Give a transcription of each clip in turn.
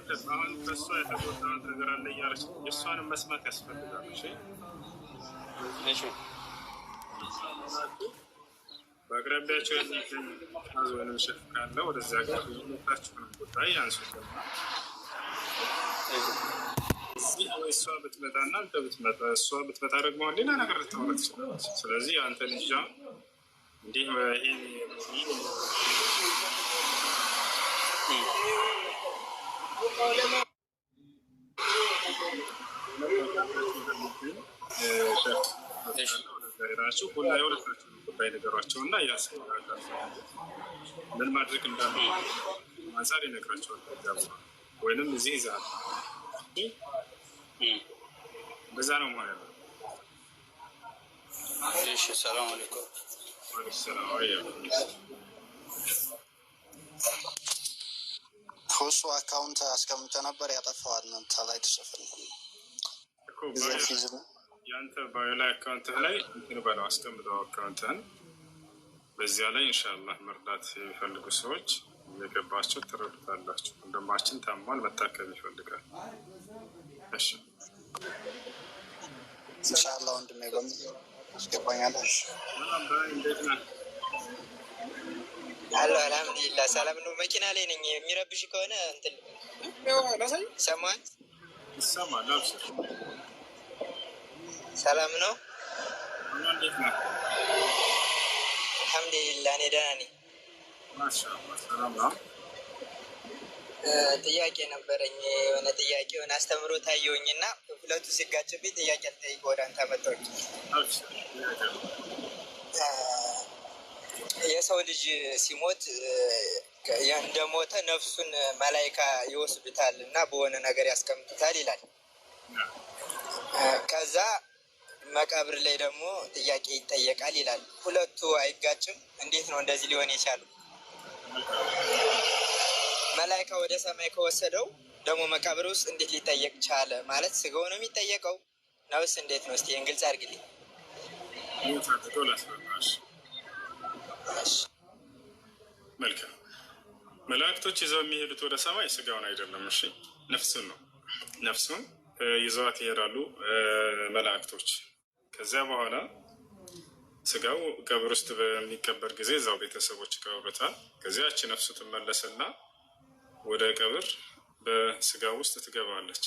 አሁን ከእሷ የተጎዳውን ነገር አለ እያለች የእሷንም መስማት ያስፈልጋል። እሺ በአቅራቢያቸው የሚገኝ ዝ ወይም ሸፍ ካለ ወደዚያ ጋር የመጣችሁንም ጉዳይ አንሱትና እዚህ እሷ ብትመጣና አንተ ብትመጣ እሷ ብትመጣ ደግሞ ሌላ ነገር ልታወራ ትችላለች። ስለዚህ አንተ ልጃ እንዲህ ራሱ ሁላ የሁለታችሁ ጉዳይ ነገሯቸው እና እያስፈራላል ምን ማድረግ እንዳለ አንጻር ይነግራቸዋል። ወይንም እዚህ ይዛል በዛ ነው ማለት ነው። እሺ ሰላም አለይኩም። ሰላም አለይኩም። ሁሱ አካውንት አስቀምጠ ነበር ያጠፋዋል ነው ታላይ ተሰፈን ያንተ ባዮ ላይ አካውንትህ ላይ እንትን በለው አስቀምጠው አካውንትህን። በዚያ ላይ ኢንሻአላህ መርዳት የሚፈልጉ ሰዎች የገባቸው ትረዱታላችሁ። ወንድማችን ታሟል፣ መታከም ይፈልጋል። እሺ ኢንሻአላህ ወንድሜ ጎም አስገባኛለሽ። እንዴት ነህ? አሎ አልሐምዱሊላህ ሰላም ነው። መኪና ላይ ነኝ። የሚረብሽ ከሆነ እንትን ሰማን ይሰማል። አብሽር ሰላም ነው። እንዴት ነህ? አልሐምዱሊላህ እኔ ደህና ነኝ። ማሻአላህ ሰላም ነው። ጥያቄ ነበረኝ። የሆነ ጥያቄ የሆነ አስተምሮ ታየውኝና ሁለቱ ሲጋጭብኝ ጥያቄ ልጠይቅ ወደ አንተ መጣሁኝ። የሰው ልጅ ሲሞት እንደሞተ ነፍሱን መላይካ ይወስዱታል እና በሆነ ነገር ያስቀምጡታል ይላል። ከዛ መቃብር ላይ ደግሞ ጥያቄ ይጠየቃል ይላል። ሁለቱ አይጋጭም? እንዴት ነው እንደዚህ ሊሆን የቻለው? መላይካ ወደ ሰማይ ከወሰደው ደግሞ መቃብር ውስጥ እንዴት ሊጠየቅ ቻለ? ማለት ስጋው ነው የሚጠየቀው ነውስ እንዴት ነው? እስቲ ግልጽ አድርግልኝ። መልካም። መላእክቶች ይዘው የሚሄዱት ወደ ሰማይ ስጋውን አይደለም፣ እሺ ነፍሱን ነው። ነፍሱን ይዘዋት ይሄዳሉ መላእክቶች። ከዚያ በኋላ ስጋው ቀብር ውስጥ በሚቀበር ጊዜ እዛው ቤተሰቦች ይቀብሩታል። ከዚያች ነፍሱ ትመለስና ወደ ቀብር በስጋው ውስጥ ትገባለች።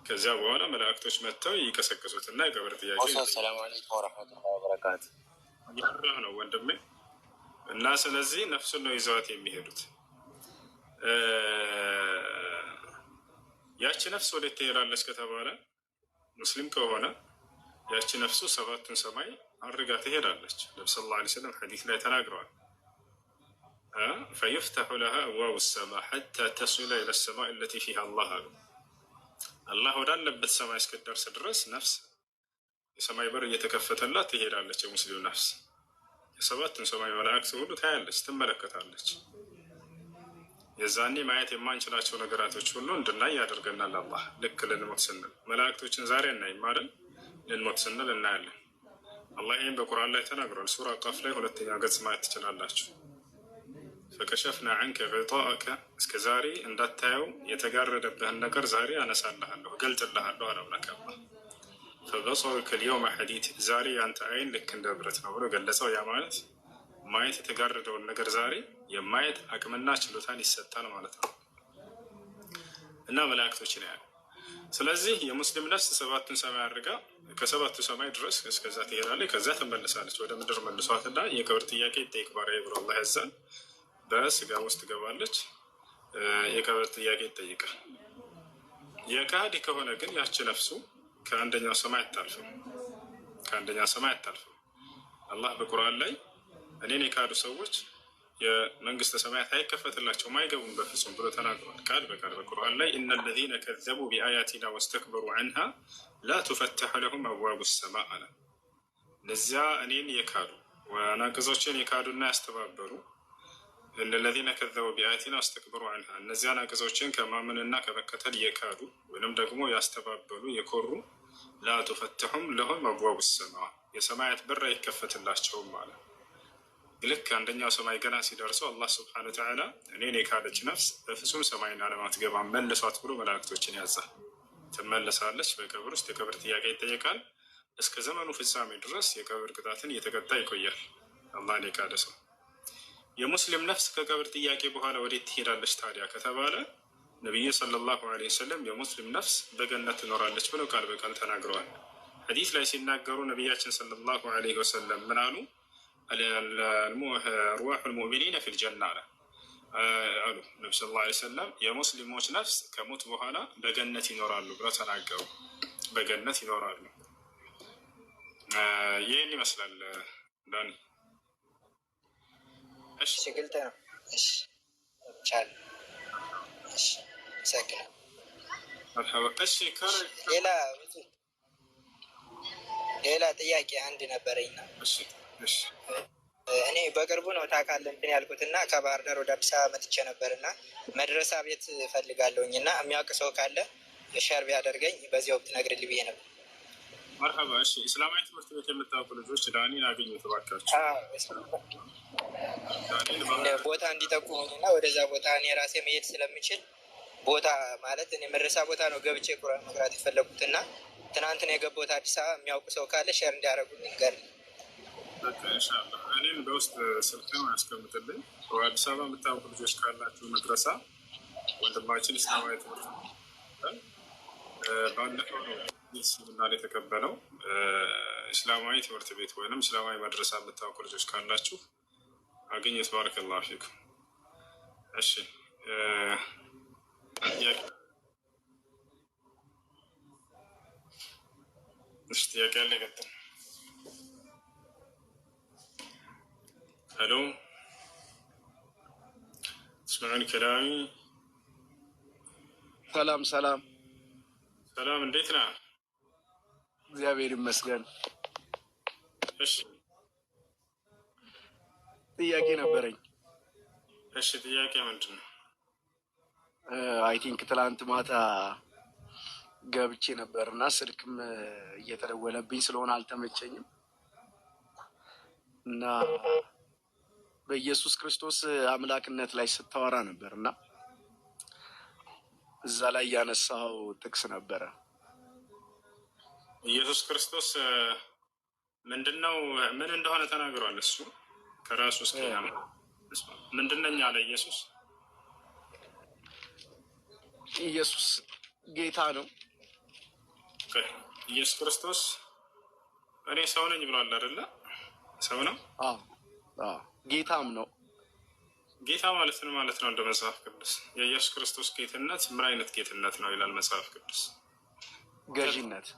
ከዚያ በኋላ መላእክቶች መጥተው ይቀሰቅሱትና የቀብር ጥያቄ ሰላም አለይኩም ወራህመቱላሂ ወበረካቱ ያራህ ነው ወንድሜ። እና ስለዚህ ነፍሱን ነው ይዘዋት የሚሄዱት። ያቺ ነፍስ ወዴት ትሄዳለች ከተባለ ሙስሊም ከሆነ ያቺ ነፍሱ ሰባቱን ሰማይ አድርጋ ትሄዳለች። ነብዩ ሰለላሁ ዐለይሂ ወሰለም ሐዲስ ላይ ተናግረዋል። ፈይፍተሑ ለሃ አብዋቡ ሰማ ሐታ ተሲለ ኢለ ሰማኢ አለቲ ፊሃ አላህ አሉ። አላህ ወዳለበት ሰማይ እስክትደርስ ድረስ ነፍስ የሰማይ በር እየተከፈተላት ትሄዳለች። የሙስሊም ነፍስ የሰባቱን ሰማይ መላእክት ሁሉ ታያለች፣ ትመለከታለች። የዛኔ ማየት የማንችላቸው ነገራቶች ሁሉ እንድናይ ያደርገናል አላህ። ልክ ልንሞት ስንል መላእክቶችን ዛሬ እናይም አይደል? ልንሞት ስንል እናያለን። አላህ ይህም በቁርአን ላይ ተናግሯል። ሱራ ቃፍ ላይ 2ኛ ገጽ ማየት ትችላላችሁ። ፈከሸፍና ዐንከ ጊጣአከ እስከ ዛሬ እንዳታየው የተጋረደብህን ነገር ዛሬ አነሳልሃለሁ፣ እገልጥልሃለሁ አለ አምላክ አላህ። ፈበሰሩከ ልየውመ ሐዲድ ዛሬ ያንተ አይን ልክ እንደ ብረት ነው ብሎ ገለጸው። ያ ማለት ማየት የተጋረደውን ነገር ዛሬ የማየት አቅምና ችሎታን ይሰጣል ማለት ነው። እና መላእክቶች ነው ያሉ። ስለዚህ የሙስሊም ነፍስ ሰባቱን ሰማይ አድርጋ ከሰባቱ ሰማይ ድረስ እስከዛ ትሄዳለች። ከዛ ትመለሳለች ወደ ምድር መልሷትና የቀብር ጥያቄ ይጠይቅ ባሪያዬ ብሎ አላህ ያዛል። በስጋ ውስጥ ትገባለች። የቀብር ጥያቄ ይጠይቃል። የካህዲ ከሆነ ግን ያቺ ነፍሱ ከአንደኛው ሰማይ አታልፍም። ከአንደኛው ሰማይ አታልፍም። አላህ በቁርአን ላይ እኔን የካዱ ሰዎች የመንግስተ ሰማያት አይከፈትላቸውም አይገቡም በፍጹም ብሎ ተናግሯል። ቃል በቃል በቁርአን ላይ ኢነ ለዚነ ከዘቡ ቢአያቲና ወስተክበሩ ዐንሃ ላ ቱፈተሑ ለሁም አብዋቡ ሰማ አለ። እነዚያ እኔን የካዱ ናቅዞችን የካዱና ያስተባበሩ እነ ለዚነ ከዘቡ ቢአያቲና ወስተክበሩ ዐንሃ እነዚያ ናቅዞችን ከማመንና ከመከተል የካዱ ወይንም ደግሞ ያስተባበሉ የኮሩ ላ ቱፈተሑም ለሁም አብዋቡ ሰማ የሰማያት በር አይከፈትላቸውም አለ። ልክ አንደኛው ሰማይ ገና ሲደርሰው አላህ ስብሐነ ወተዓላ እኔን የካደች ነፍስ በፍጹም ሰማይና ዓለም አትገባም መልሷት ብሎ መላእክቶችን ያዛል። ትመለሳለች። በቀብር ውስጥ የቀብር ጥያቄ ይጠየቃል። እስከ ዘመኑ ፍጻሜ ድረስ የቀብር ቅጣትን እየተቀጣ ይቆያል። አላህን የካደ ሰው። የሙስሊም ነፍስ ከቀብር ጥያቄ በኋላ ወዴት ትሄዳለች ታዲያ ከተባለ ነቢዩ ሰለላሁ ዐለይሂ ወሰለም የሙስሊም ነፍስ በገነት ትኖራለች ብለው ቃል በቃል ተናግረዋል። ሐዲስ ላይ ሲናገሩ ነቢያችን ሰለላሁ ዐለይሂ ወሰለም ምን አሉ? አርዋሑል ሙእሚኒነ ፊል ጀና አሉ ነቢ ሰለላሁ ዐለይሂ ወሰለም የሙስሊሞች ነፍስ ከሞት በኋላ በገነት ይኖራሉ ብለው ተናገሩ። በገነት ይኖራሉ። ይህን ይመስላል ዳኒ። እሺ ግልጽ ነው። እሺ ቻል። እሺ ሰከነ እሺ ሌላ ጥያቄ አንድ ነበረኝና እኔ በቅርቡ ነው ታውቃለህ እንትን ያልኩትና ከባህር ዳር ወደ አዲስ አበባ መጥቼ ነበርና መድረሳ ቤት እፈልጋለሁኝ እና የሚያውቅ ሰው ካለ ሸር ቢያደርገኝ በዚያው ብትነግርልኝ ብዬ ነበር። መርሐባ። እሺ እስላማዊ ትምህርት ቤት የምታውቁ ልጆች ዳኒን አገኙት እባካችሁ። ቦታ እንዲጠቁሙኝና ወደዛ ቦታ እኔ ራሴ መሄድ ስለምችል ቦታ ማለት እኔ መድረሳ ቦታ ነው ገብቼ ቁርአን መቅራት የፈለጉትና ትናንት ነው የገባሁት አዲስ አበባ። የሚያውቁ ሰው ካለ ሸር እንዲያደርጉልኝ ገር ኢንሻአላህ እኔን በውስጥ ስልክ ነው ያስቀምጥልኝ። አዲስ አበባ የምታውቁ ልጆች ካላችሁ መድረሳ ወንድማችን እስላማዊ ትምህርት ባለፈው ነው ስልምና የተቀበለው እስላማዊ ትምህርት ቤት ወይም እስላማዊ መድረሳ የምታውቁ ልጆች ካላችሁ አገኘት። ባረከላሁ ፊኩም። እሺ ጥያቄ ያለ ይቀጥል። ሄሎ ትስማዑኒ ከላሚ? ሰላም ሰላም ሰላም፣ እንዴት ነህ? እግዚአብሔር ይመስገን። እሺ ጥያቄ ነበረኝ። እሺ ጥያቄ ምንድን ነው? አይ ቲንክ ትላንት ማታ ገብቼ ነበር እና ስልክም እየተደወለብኝ ስለሆነ አልተመቸኝም እና በኢየሱስ ክርስቶስ አምላክነት ላይ ስታወራ ነበር እና እዛ ላይ ያነሳው ጥቅስ ነበረ። ኢየሱስ ክርስቶስ ምንድነው ምን እንደሆነ ተናግሯል። እሱ ከራሱ እስኪ ምንድነኛ አለ ኢየሱስ። ኢየሱስ ጌታ ነው። ኢየሱስ ክርስቶስ እኔ ሰው ነኝ ብሏል አይደለ? ሰው ነው። ጌታም ነው። ጌታ ማለት ነው ማለት ነው እንደ መጽሐፍ ቅዱስ። የኢየሱስ ክርስቶስ ጌትነት ምን አይነት ጌትነት ነው ይላል መጽሐፍ ቅዱስ? ገዥነት፣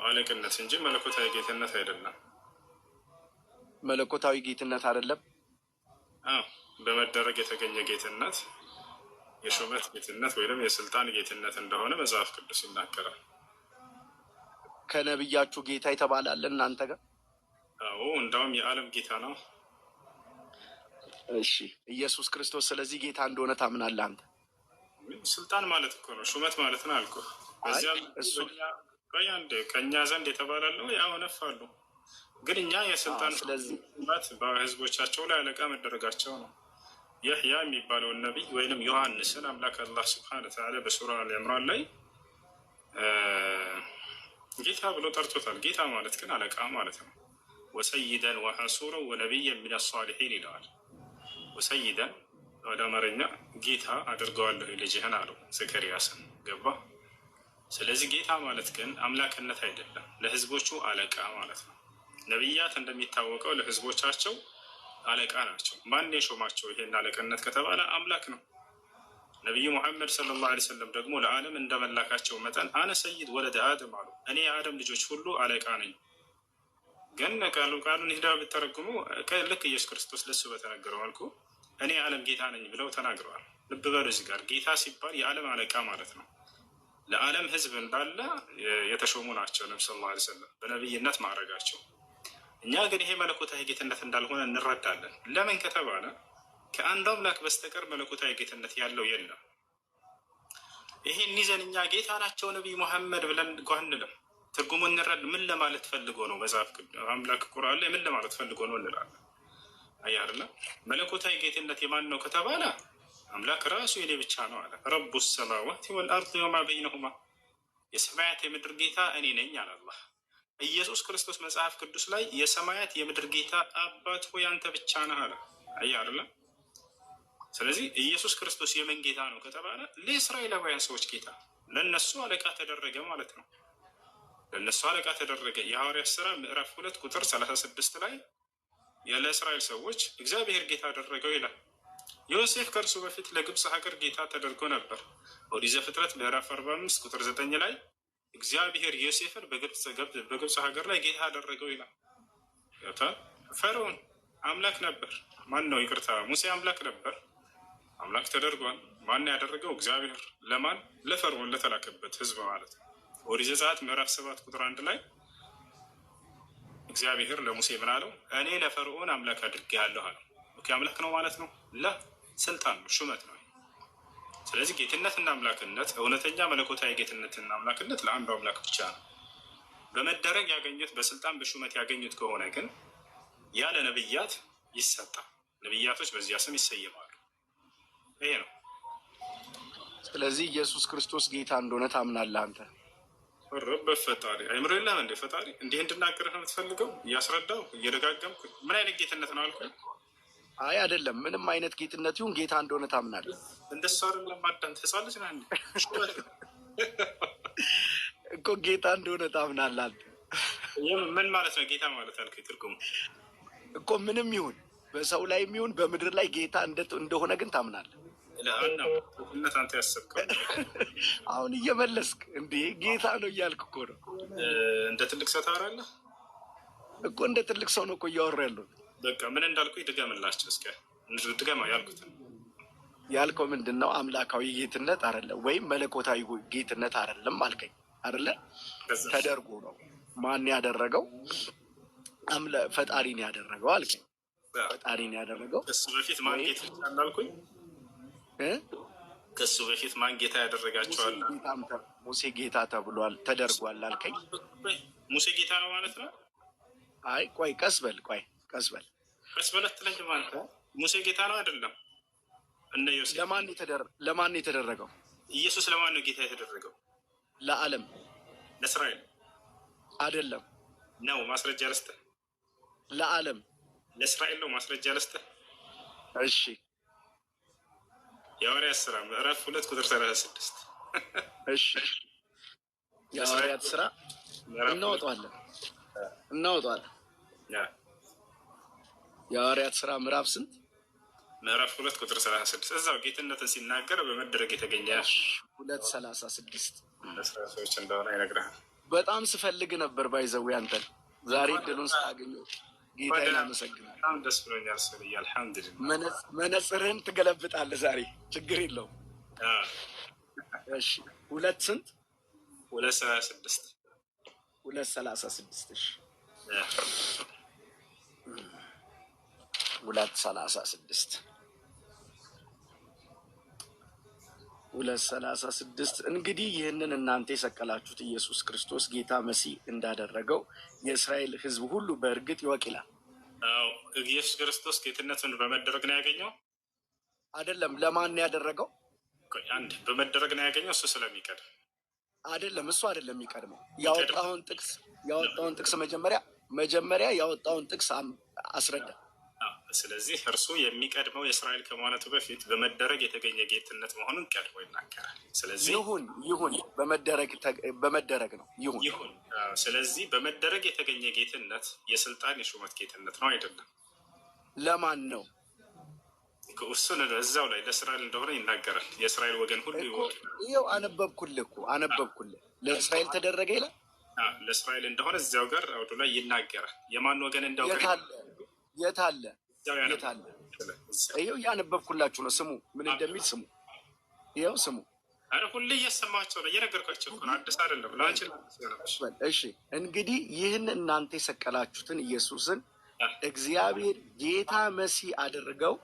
አለቅነት እንጂ መለኮታዊ ጌትነት አይደለም። መለኮታዊ ጌትነት አይደለም። በመደረግ የተገኘ ጌትነት የሹመት ጌትነት ወይም የስልጣን ጌትነት እንደሆነ መጽሐፍ ቅዱስ ይናገራል። ከነብያችሁ ጌታ የተባላለ እናንተ ጋር? አዎ እንደውም የዓለም ጌታ ነው። እሺ ኢየሱስ ክርስቶስ ስለዚህ ጌታ እንደሆነ ታምናለህ አንተ? ስልጣን ማለት እኮ ነው፣ ሹመት ማለት ነው አልኩህ። በዚያም ከእኛ ዘንድ የተባላለው ያው ነፋሉ፣ ግን እኛ የስልጣን ሹመት በህዝቦቻቸው ላይ አለቃ መደረጋቸው ነው። የሕያ የሚባለውን ነቢይ ወይንም ዮሐንስን አምላክ አላህ ስብሐነ ወተዓላ በሱራ አልዕምራን ላይ ጌታ ብሎ ጠርቶታል። ጌታ ማለት ግን አለቃ ማለት ነው። ወሰይደን ወሐሱረን ወነቢየን ሚነ ሷሊሒን ይለዋል። ወሰይደን ወደ አማርኛ ጌታ አድርገዋለሁ ልጅህን አለው ዘከርያስን። ገባ? ስለዚህ ጌታ ማለት ግን አምላክነት አይደለም፣ ለህዝቦቹ አለቃ ማለት ነው። ነቢያት እንደሚታወቀው ለህዝቦቻቸው አለቃ ናቸው። ማን የሾማቸው ይሄን አለቅነት ከተባለ አምላክ ነው። ነቢዩ ሙሐመድ ሰለላሁ ዐለይሂ ወሰለም ደግሞ ለዓለም እንደመላካቸው መጠን አነ ሰይድ ወለደ አደም አሉ። እኔ የአደም ልጆች ሁሉ አለቃ ነኝ። ግን ቃሉን ሂዳ ብተረጉሙ ልክ ኢየሱስ ክርስቶስ ለሱ በተነገረው መልኩ እኔ የዓለም ጌታ ነኝ ብለው ተናግረዋል። ልብ በሉ እዚህ ጋር ጌታ ሲባል የዓለም አለቃ ማለት ነው። ለዓለም ህዝብ እንዳለ የተሾሙ ናቸው ነቢ ሰለላሁ ዐለይሂ ወሰለም በነቢይነት ማዕረጋቸው። እኛ ግን ይሄ መለኮታዊ ጌትነት እንዳልሆነ እንረዳለን። ለምን ከተባለ ከአንድ አምላክ በስተቀር መለኮታዊ ጌትነት ያለው የለም። ይሄን ይዘን እኛ ጌታ ናቸው ነቢይ ሙሐመድ ብለን ጓንልም ትርጉሙ እንረድ ምን ለማለት ፈልጎ ነው መጽሐፍ አምላክ ቁርአን ላይ ምን ለማለት ፈልጎ ነው እንላለን። አያርና መለኮታዊ ጌትነት የማን ነው ከተባለ አምላክ ራሱ የኔ ብቻ ነው አለ። ረቡ ሰማዋት ወልአርድ ወማ በይነሁማ የሰማያት የምድር ጌታ እኔ ነኝ አለ አላህ። ኢየሱስ ክርስቶስ መጽሐፍ ቅዱስ ላይ የሰማያት የምድር ጌታ አባት ሆይ አንተ ብቻ ነህ አለ። አያርና ስለዚህ ኢየሱስ ክርስቶስ የምን ጌታ ነው ከተባለ ለእስራኤላውያን ሰዎች ጌታ፣ ለነሱ አለቃ ተደረገ ማለት ነው። ለነሱ አለቃ ተደረገ። የሐዋርያት ሥራ ምዕራፍ 2 ቁጥር 36 ላይ ያለ እስራኤል ሰዎች እግዚአብሔር ጌታ አደረገው ይላል። ዮሴፍ ከእርሱ በፊት ለግብፅ ሀገር ጌታ ተደርጎ ነበር። ኦሪት ዘፍጥረት ምዕራፍ 45 ቁጥር 9 ላይ እግዚአብሔር ዮሴፍን በግብፅ ሀገር ላይ ጌታ አደረገው ይላል። ፈርዖን አምላክ ነበር። ማን ነው? ይቅርታ፣ ሙሴ አምላክ ነበር። አምላክ ተደርጓል። ማን ያደረገው? እግዚአብሔር። ለማን? ለፈርዖን ለተላከበት ህዝብ ማለት ነው። ኦሪት ዘጸአት ምዕራፍ 7 ቁጥር 1 ላይ እግዚአብሔር ለሙሴ ምን አለው? እኔ ለፈርዖን አምላክ አድርጌሃለሁ አለው። ኦኬ፣ አምላክ ነው ማለት ነው? ለስልጣን ነው፣ ሹመት ነው። ስለዚህ ጌትነትና አምላክነት፣ እውነተኛ መለኮታዊ ጌትነትና አምላክነት ለአንዱ አምላክ ብቻ ነው። በመደረግ ያገኙት፣ በስልጣን በሹመት ያገኙት ከሆነ ግን ያለ ነብያት ይሰጣል። ነብያቶች በዚያ ስም ይሰየማሉ። ይሄ ነው። ስለዚህ ኢየሱስ ክርስቶስ ጌታ እንደሆነ ታምናለህ አንተ? በፈጣሪ አይምሮ የለም እንደ ፈጣሪ እንዲህ እንድናገርህ ነው የምትፈልገው? እያስረዳው እየደጋገምኩ ምን አይነት ጌትነት ነው አልኩ? አይ አይደለም፣ ምንም አይነት ጌትነት ይሁን ጌታ እንደሆነ ታምናለህ? እንደሱ አይደለም። አዳምጥ፣ ህፃን ልጅ ነህ እኮ ጌታ እንደሆነ ታምናለህ አንተ? ምን ማለት ነው ጌታ ማለት አልከኝ? ትርጉሙ እኮ ምንም ይሁን በሰው ላይ የሚሆን በምድር ላይ ጌታ እንደሆነ ግን ታምናለህ? ለአናነት አንተ ያሰብከው አሁን እየመለስክ እንዴ ጌታ ነው እያልክ እኮ ነው። እንደ ትልቅ ሰው ታወራለህ እኮ። እንደ ትልቅ ሰው ነው እኮ እያወራ ያለሁት። በቃ ምን እንዳልኩ ድገምላቸው እስኪ። ድገማ ያልኩት ያልከው ምንድን ነው? አምላካዊ ጌትነት አይደለም ወይም መለኮታዊ ጌትነት አይደለም አልከኝ አይደለ? ተደርጎ ነው። ማን ያደረገው? ፈጣሪን ያደረገው አልከኝ። ፈጣሪን ያደረገው ከሱ በፊት ማን ጌታ እንዳልኩኝ ከሱ በፊት ማን ጌታ ያደረጋቸዋል? ሙሴ ጌታ ተብሏል፣ ተደርጓል አልከኝ። ሙሴ ጌታ ነው ማለት ነው? አይ ቆይ ቀስ በል ቀስ በል አትለኝ ማለት ነው። ሙሴ ጌታ ነው አይደለም? እነ ዮሴፍ ለማን የተደረገው? ኢየሱስ ለማን ነው ጌታ የተደረገው? ለዓለም። ለእስራኤል አይደለም ነው። ማስረጃ ልስጥህ። ለዓለም ለእስራኤል ነው። ማስረጃ ልስጥህ። እሺ፣ የሐዋርያት ሥራ ምዕራፍ 2 ቁጥር 36 እሺ፣ የሐዋርያት ሥራ እናወጣዋለን። የሐዋርያት ሥራ ምዕራፍ ስንት? ምዕራፍ 2 ቁጥር 36 እዛው ጌትነትን ሲናገር በመደረግ የተገኘ 2:36 ሰዎች እንደሆነ ይነግርሃል። በጣም ስፈልግ ነበር ባይዘው ያንተን ዛሬ ድሉን ስላገኘሁ ጌታዬን አመሰግናለሁ። በጣም ደስ ብሎኛል። ስለዚህ አልሐምዱሊላህ። መነጽርህን ትገለብጣለህ ዛሬ፣ ችግር የለውም። እሺ 2 ስንት? 2:36 2:36 እሺ 2:36 2:36 እንግዲህ ይህንን እናንተ የሰቀላችሁት ኢየሱስ ክርስቶስ ጌታ መሲህ እንዳደረገው የእስራኤል ሕዝብ ሁሉ በእርግጥ ይወቅ ይላል። አዎ ኢየሱስ ክርስቶስ ጌትነቱን በመደረግ ነው ያገኘው አይደለም። ለማን ያደረገው? አንድ በመደረግ ነው ያገኘው። እሱ ስለሚቀድም አይደለም። እሱ አይደለም የሚቀድመው። ያወጣውን ጥቅስ መጀመሪያ ያወጣውን ጥቅስ አስረዳ። ስለዚህ እርሱ የሚቀድመው የእስራኤል ከማለቱ በፊት በመደረግ የተገኘ ጌትነት መሆኑን ቀድሞ ይናገራል። ስለዚህ ይሁን በመደረግ ነው ይሁን። ስለዚህ በመደረግ የተገኘ ጌትነት የስልጣን የሹመት ጌትነት ነው አይደለም? ለማን ነው? እሱን እዛው ላይ ለእስራኤል እንደሆነ ይናገራል። የእስራኤል ወገን ሁሉ ይወቅ። ይኸው አነበብኩልህ። ለእስራኤል ተደረገ ይላል። ለእስራኤል እንደሆነ እዚያው ጋር አውዱ ላይ ይናገራል። የማን ወገን እንደው የት አለ? ይኸው እያነበብኩላችሁ ነው። ስሙ፣ ምን እንደሚል ስሙ። ይኸው ስሙ። አረ ሁሌ እያሰማቸው ነው፣ እየነገርኳቸው ነው። አዲስ አይደለም ላንቺ። እሺ እንግዲህ ይህን እናንተ የሰቀላችሁትን ኢየሱስን እግዚአብሔር ጌታ መሲህ አደረገው።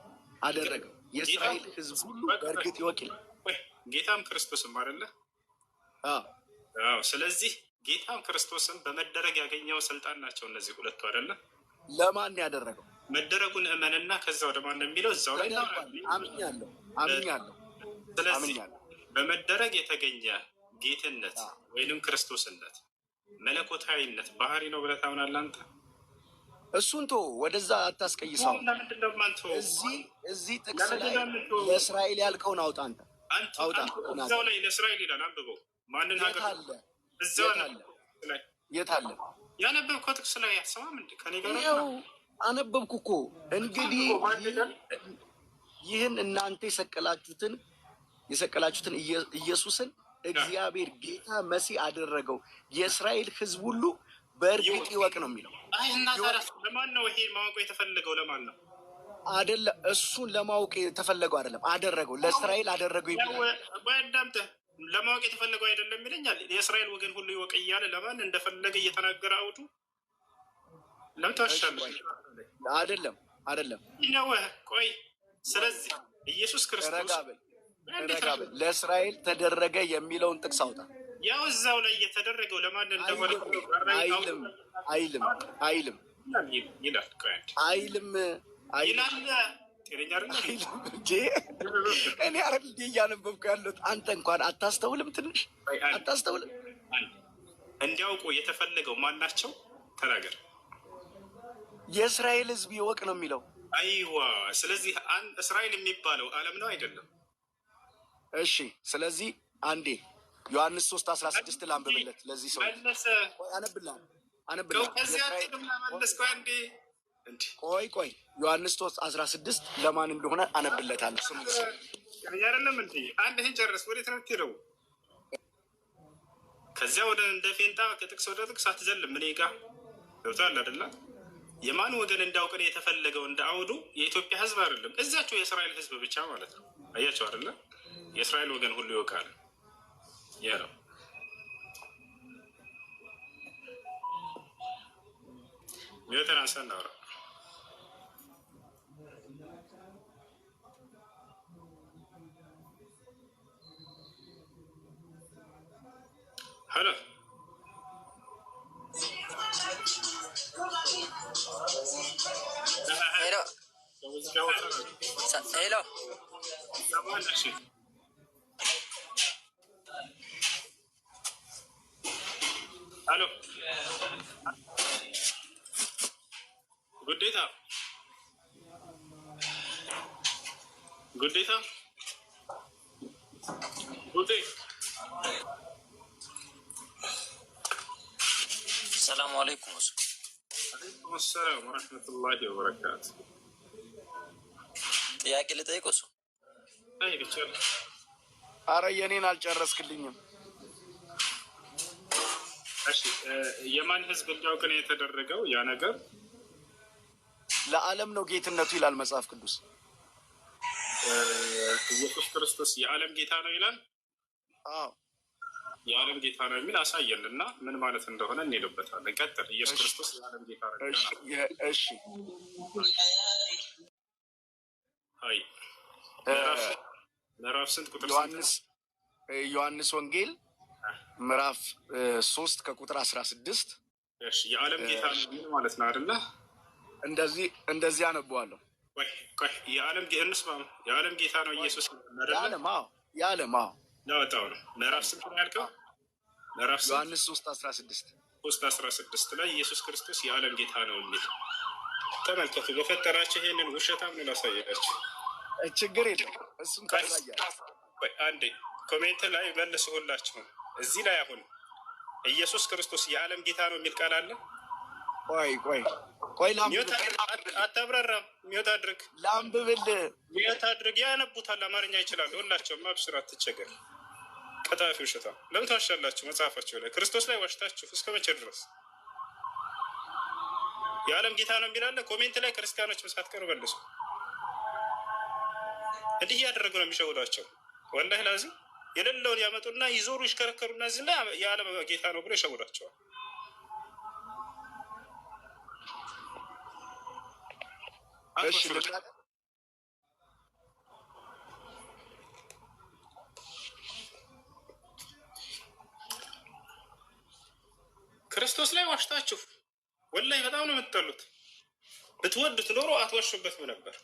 የእስራኤል ሕዝብ ሁሉ በእርግጥ ይወቅ ይላል። ጌታም ክርስቶስም አይደለ? አዎ። ስለዚህ ጌታም ክርስቶስም በመደረግ ያገኘው ስልጣን ናቸው እነዚህ ሁለቱ አይደለ? ለማን ያደረገው? መደረጉን እመንና ከዛ ወደ ማን የሚለው እዛው ላይ አምኛለሁ። ስለዚህ በመደረግ የተገኘ ጌትነት ወይንም ክርስቶስነት መለኮታዊነት ባህሪ ነው ብለህ ታምናለህ አንተ? እሱን ቶ ወደዛ አታስቀይሰው። እዚህ ጥቅስ ላይ ለእስራኤል ያልከውን አውጣ። አንተ አውጣ። እዛው ላይ ለእስራኤል ይላል። አንብበው። ማንን ሀገር እዛው ላይ የት አለ? ያነበብከው ጥቅስ ላይ ያሰማም እንዴ? ከኔ ጋር ነው አነበብኩ እኮ። እንግዲህ ይህን እናንተ የሰቀላችሁትን ኢየሱስን እግዚአብሔር ጌታ መሲህ አደረገው፣ የእስራኤል ሕዝብ ሁሉ በእርግጥ ይወቅ ነው የሚለው። አይ እና ታዲያ ለማን ነው ይሄ ማወቅ የተፈለገው? ለማን ነው? አይደለ እሱን ለማወቅ የተፈለገው አይደለም፣ አደረገው፣ ለእስራኤል አደረገው ይላል። በእንዳምተ ለማወቅ የተፈለገው አይደለም ይለኛል። የእስራኤል ወገን ሁሉ ይወቅ እያለ ለማን እንደፈለገ እየተናገረ አውዱ ለምታሻለ አይደለም ነው። ቆይ ስለዚህ ኢየሱስ ክርስቶስ ረጋበል ለእስራኤል ተደረገ የሚለውን ጥቅስ አውጣ። ያው እዛው ላይ እየተደረገው ለማን እንደሆነ አይልም ይላል። እኔ አረ እያነበብኩ ያለሁት አንተ እንኳን አታስተውልም? ትንሽ አታስተውልም? እንዲያውቁ የተፈለገው ማናቸው? ተናገር። የእስራኤል ሕዝብ ይወቅ ነው የሚለው። አይዋ ስለዚህ እስራኤል የሚባለው ዓለም ነው አይደለም? እሺ ስለዚህ አንዴ ዮሐንስ 3:16 ላንብብለት ለዚህ ሰው አነብልሃለሁ። ቆይ ዮሐንስ 3:16 ለማን እንደሆነ አነብለታለሁ። ስሙ አይደለም እንዴ? አንድ ይሄን ጨርስ። ወዴት ነው የምትሄደው? ከዚያ ወደ እንደ ፌንጣ ከጥቅስ ወደ ጥቅስ አትዘልም። እኔ ጋ ገብቶሃል አይደለ? የማን ወገን እንዳውቅን የተፈለገው እንደ አውዱ የኢትዮጵያ ሕዝብ አይደለም፣ እዛቸው የእስራኤል ሕዝብ ብቻ ማለት ነው። አያቸው አይደለ? የእስራኤል ወገን ሁሉ ይወቃል። ያ ነው የተናሰ እናውራ። ሄሎ ሄሎ ሄሎ ጉዴታ ጉዴ ሰላሙ አለይኩም። አለይኩም ሰላም ወረሕመቱላሂ ወበረካቱ። ጥያቄ ልጠይቅ እሱ ይቻላል። አረ የኔን አልጨረስክልኝም። እሺ የማን ሕዝብ እንዲያውቅ ነው የተደረገው? ያ ነገር ለዓለም ነው ጌትነቱ ይላል መጽሐፍ ቅዱስ። ኢየሱስ ክርስቶስ የዓለም ጌታ ነው ይላል። አዎ የዓለም ጌታ ነው የሚል አሳየን እና ምን ማለት እንደሆነ እንሄድበታለን። ቀጥል። ኢየሱስ ክርስቶስ የዓለም ጌታ ነው። እሺ አይ ምዕራፍ ስንት ቁጥር? ዮሐንስ ወንጌል ምዕራፍ 3 ከቁጥር 16 የዓለም ጌታ ነው የሚል ማለት ነው አይደለ? እንደዚህ አነበዋለሁ። ቆይ የዓለም ጌታ ነው ኢየሱስ የዓለም ላወጣው ነው። ምዕራፍ ስንት ነው ያልከው? ምዕራፍ ዮሐንስ 3:16 ላይ ኢየሱስ ክርስቶስ የዓለም ጌታ ነው የሚል ተመልከቱ። በፈጠራቸው ይሄንን ውሸታም ነው ላሳያችሁ። ችግር የለም እሱም ታሳያለህ። አንዴ ኮሜንት ላይ መልሱ ሁላችሁም። እዚህ ላይ አሁን ኢየሱስ ክርስቶስ የዓለም ጌታ ነው የሚል ቃል አለ? ቆይ አታብራራም። ሚወት አድርግ፣ ላንብብልህ። ሚወት አድርግ። ያነቡታል፣ አማርኛ ይችላሉ ሁላቸውም። አብሽር፣ አትቸገር። ቀጣፊ ውሸታ ለምን ታዋሻላችሁ? መጽሐፋቸው ላይ ክርስቶስ ላይ ዋሽታችሁ እስከ መቼ ድረስ? የዓለም ጌታ ነው የሚል አለ? ኮሜንት ላይ ክርስቲያኖች ሳትቀሩ መልሱ። እንዲህ እያደረጉ ነው የሚሸውዷቸው። ወላሂ ላዚም የሌለውን ያመጡና ይዞሩ ይሽከረከሩና እዚህ ላይ የዓለም ጌታ ነው ብሎ ይሸውዷቸዋል። ክርስቶስ ላይ ዋሽታችሁ ወላሂ በጣም ነው የምትጠሉት። ብትወዱት ኖሮ አትዋሹበትም ነበር።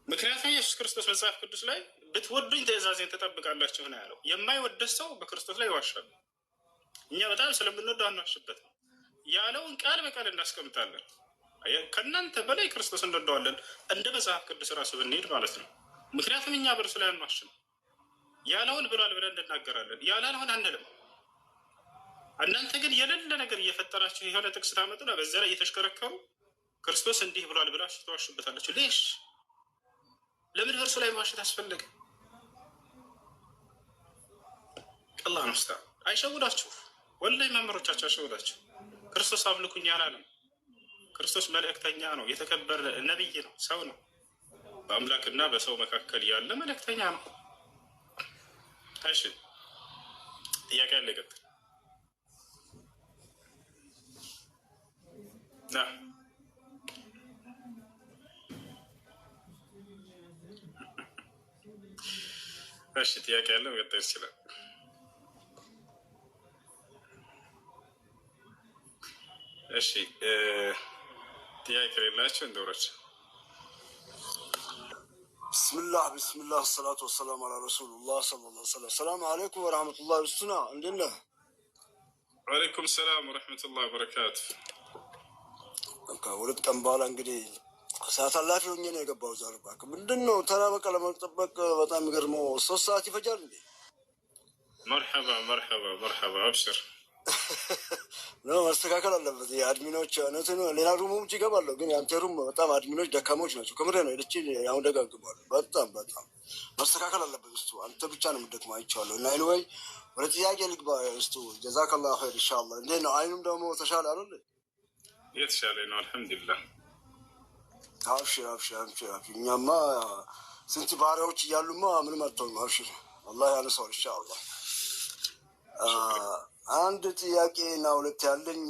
ምክንያቱም ኢየሱስ ክርስቶስ መጽሐፍ ቅዱስ ላይ ብትወዱኝ ትእዛዜን ትጠብቃላችሁ ነው ያለው። የማይወድ ሰው በክርስቶስ ላይ ይዋሻል። እኛ በጣም ስለምንወደው አንዋሽበትም ያለውን ቃል በቃል እናስቀምጣለን። ከእናንተ በላይ ክርስቶስ እንወደዋለን እንደ መጽሐፍ ቅዱስ ራሱ ብንሄድ ማለት ነው። ምክንያቱም እኛ በእርሱ ላይ አንዋሽም። ያለውን ብሏል ብለን እንናገራለን፣ ያላለውን አንልም። እናንተ ግን የሌለ ነገር እየፈጠራችሁ የሆነ ጥቅስ ታመጡና በዛ ላይ እየተሽከረከሩ ክርስቶስ እንዲህ ብሏል ብላችሁ ተዋሹበታላችሁ። ሌሽ ለምን በእርሱ ላይ መዋሸት አስፈለገ? አላህ ነው ስታ አይሸውዳችሁ። ወላሂ መምህሮቻቸው አይሸውዳችሁ። ክርስቶስ አምልኩኝ አላለም። ክርስቶስ መልእክተኛ ነው፣ የተከበረ ነቢይ ነው፣ ሰው ነው። በአምላክና በሰው መካከል ያለ መልእክተኛ ነው። እሺ ጥያቄ ያለ ይቀጥል። እሺ ጥያቄ ያለው መቀጠል ይችላል። እሺ ጥያቄ የሌላቸው እንደወረች ብስምላህ ሰላቱ ወሰላም አላ ረሱሉላህ ሰለላሁ ዐለይሂ ወሰለም። ሰላም አለይኩም ወረህመቱላህ። እሱና እንዴት ነህ? ወአለይኩም ሰላም ወረህመቱላህ ወበረካቱ። ከሁለት ቀን በኋላ እንግዲህ ሰዓት አላፊ ሆኜ ነው የገባው። ዛሬ እባክህ ምንድን ነው ተራ በቃ ለመጠበቅ በጣም የሚገርመው 3 ሰዓት ይፈጃል እንዴ? መርሐባ መርሐባ መርሐባ አብሽር ነው መስተካከል አለበት። የአድሚኖች እውነትን ሌላ ሩሞች ይገባለሁ፣ ግን የአንተ ሩም በጣም አድሚኖች ደካሞች ናቸው። ከምሬ ነው ሄደች አሁን ደጋግመዋል። በጣም መስተካከል አለበት። እስቱ አንተ ብቻ ነው የምትደክመው አይቼዋለሁ። እና ኤኒዌይ ወደ ጥያቄ ልግባ። እስቱ ጀዛከላሁ ኸይር ኢንሻአላህ። እንዴት ነው አይኑም ደግሞ ተሻለ አይደል? የተሻለ ነው አልሐምዱሊላህ። አብሽር አብሽር አብሽር። እኛማ ስንት ባሪያዎች እያሉማ ምንም አትሆንም። አብሽር አላህ ያነሳው ኢንሻአላህ። አንድ ጥያቄ እና ሁለት ያለኝ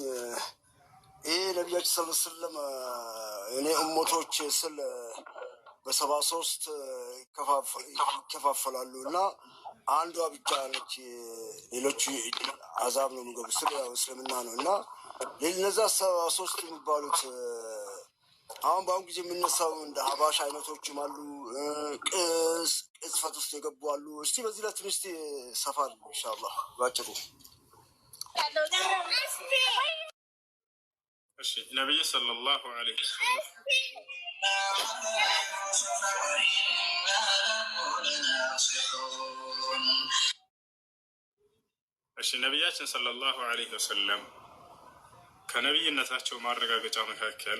ይሄ ነቢያችን ሰለላሁ ዐለይሂ ወሰለም እኔ እሞቶች ስል በ73 ይከፋፈላሉ እና አንዷ ብቻ ነች፣ ሌሎቹ አዛብ ነው የሚገቡ ስለ እስልምና ነው እና እነዛ 73 የሚባሉት አሁን በአሁን ጊዜ የምነሳው እንደ ሀባሽ አይነቶችም አሉ፣ ቅጽፈት ውስጥ የገቡ አሉ። እስቲ በዚህ ላይ ትንሽ ሰፋ ኢንሻአላህ ባጭሩ። እሺ ነብዩ ሰለላሁ ዐለይሂ ወሰለም ነቢያችን ሰለላሁ ዐለይሂ ወሰለም ከነቢይነታቸው ማረጋገጫ መካከል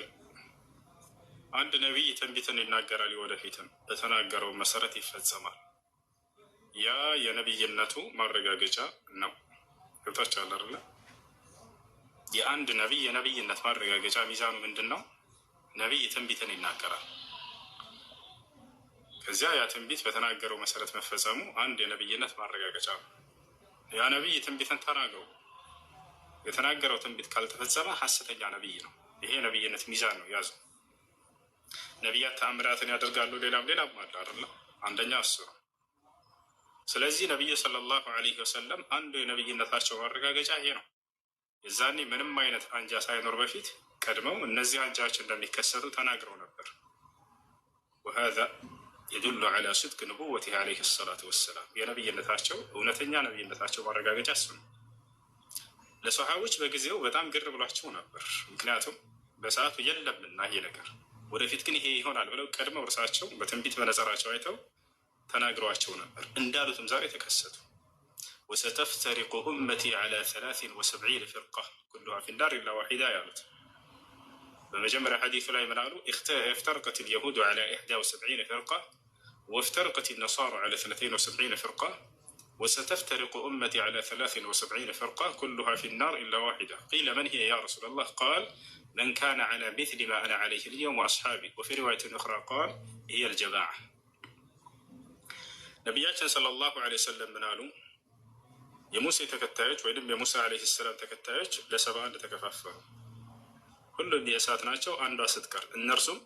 አንድ ነቢይ ትንቢትን ይናገራል፣ ወደፊትም በተናገረው መሰረት ይፈጸማል። ያ የነቢይነቱ ማረጋገጫ ነው። ገብታችኋል አይደለ? የአንድ ነቢይ የነቢይነት ማረጋገጫ ሚዛኑ ምንድን ነው? ነቢይ ትንቢትን ይናገራል። ከዚያ ያ ትንቢት በተናገረው መሰረት መፈጸሙ አንድ የነቢይነት ማረጋገጫ ነው። ያ ነቢይ ትንቢትን ተናገሩ፣ የተናገረው ትንቢት ካልተፈጸመ ሐሰተኛ ነቢይ ነው። ይሄ የነቢይነት ሚዛን ነው፣ ያዙ። ነቢያት ተአምራትን ያደርጋሉ፣ ሌላም አለ አይደለ? አንደኛ እሱ ነው። ስለዚህ ነቢዩ ሰለላሁ ዐለይሂ ወሰለም አንዱ የነቢይነታቸው ማረጋገጫ ይሄ ነው። የዛኔ ምንም አይነት አንጃ ሳይኖር በፊት ቀድመው እነዚህ አንጃዎች እንደሚከሰቱ ተናግረው ነበር። ወሀዛ የዱሉ ዐላ ስድቅ ንቡወቲሂ ዐለይሂ ሰላቱ ወሰላም፣ የነቢይነታቸው እውነተኛ ነቢይነታቸው ማረጋገጫ እሱ ነው። ለሰሃቦች በጊዜው በጣም ግር ብሏቸው ነበር። ምክንያቱም በሰዓቱ የለምና ይሄ ነገር፣ ወደፊት ግን ይሄ ይሆናል ብለው ቀድመው እርሳቸው በትንቢት መነጽራቸው አይተው ተናግረዋቸው ነበር። እንዳሉትም ዛሬ ተከሰቱ። ወሰተፍተሪቁ ኡመቲ ዐላ 73 ፍርቃ ኩሉሃ ፊናር ኢላ ዋሂዳ ያሉት። በመጀመሪያ ሐዲሱ ላይ ምን አሉ? እፍተረቀት ልየሁዱ ዐላ 71 ፍርቃ ወእፍተረቀት ነሳራ ዐላ 72 ፍርቃ ወሰተፍተሪቁ ኡመቲ ዐላ 73 ፍርቃ ኩሉሃ ፊናር ኢላ ዋሂዳ ቂለ መን ሂየ ያ ረሱለላህ ቃል መን ካነ ዐላ ሚስሊ ማ አነ ዐለይሂ ልየውም ወአስሓቢ ወፊ ሪዋየትን ኡኽራ ቃል ሂየ ልጀማዓ። ነቢያችን ሰለላሁ ዐለይሂ ወሰለም ምን አሉ? የሙሴ ተከታዮች ወይም የሙሳ ዐለይሂ ሰላም ተከታዮች ለ71 ተከፋፈሉ። ሁሉም የእሳት ናቸው፣ አንዷ ስትቀር። እነርሱም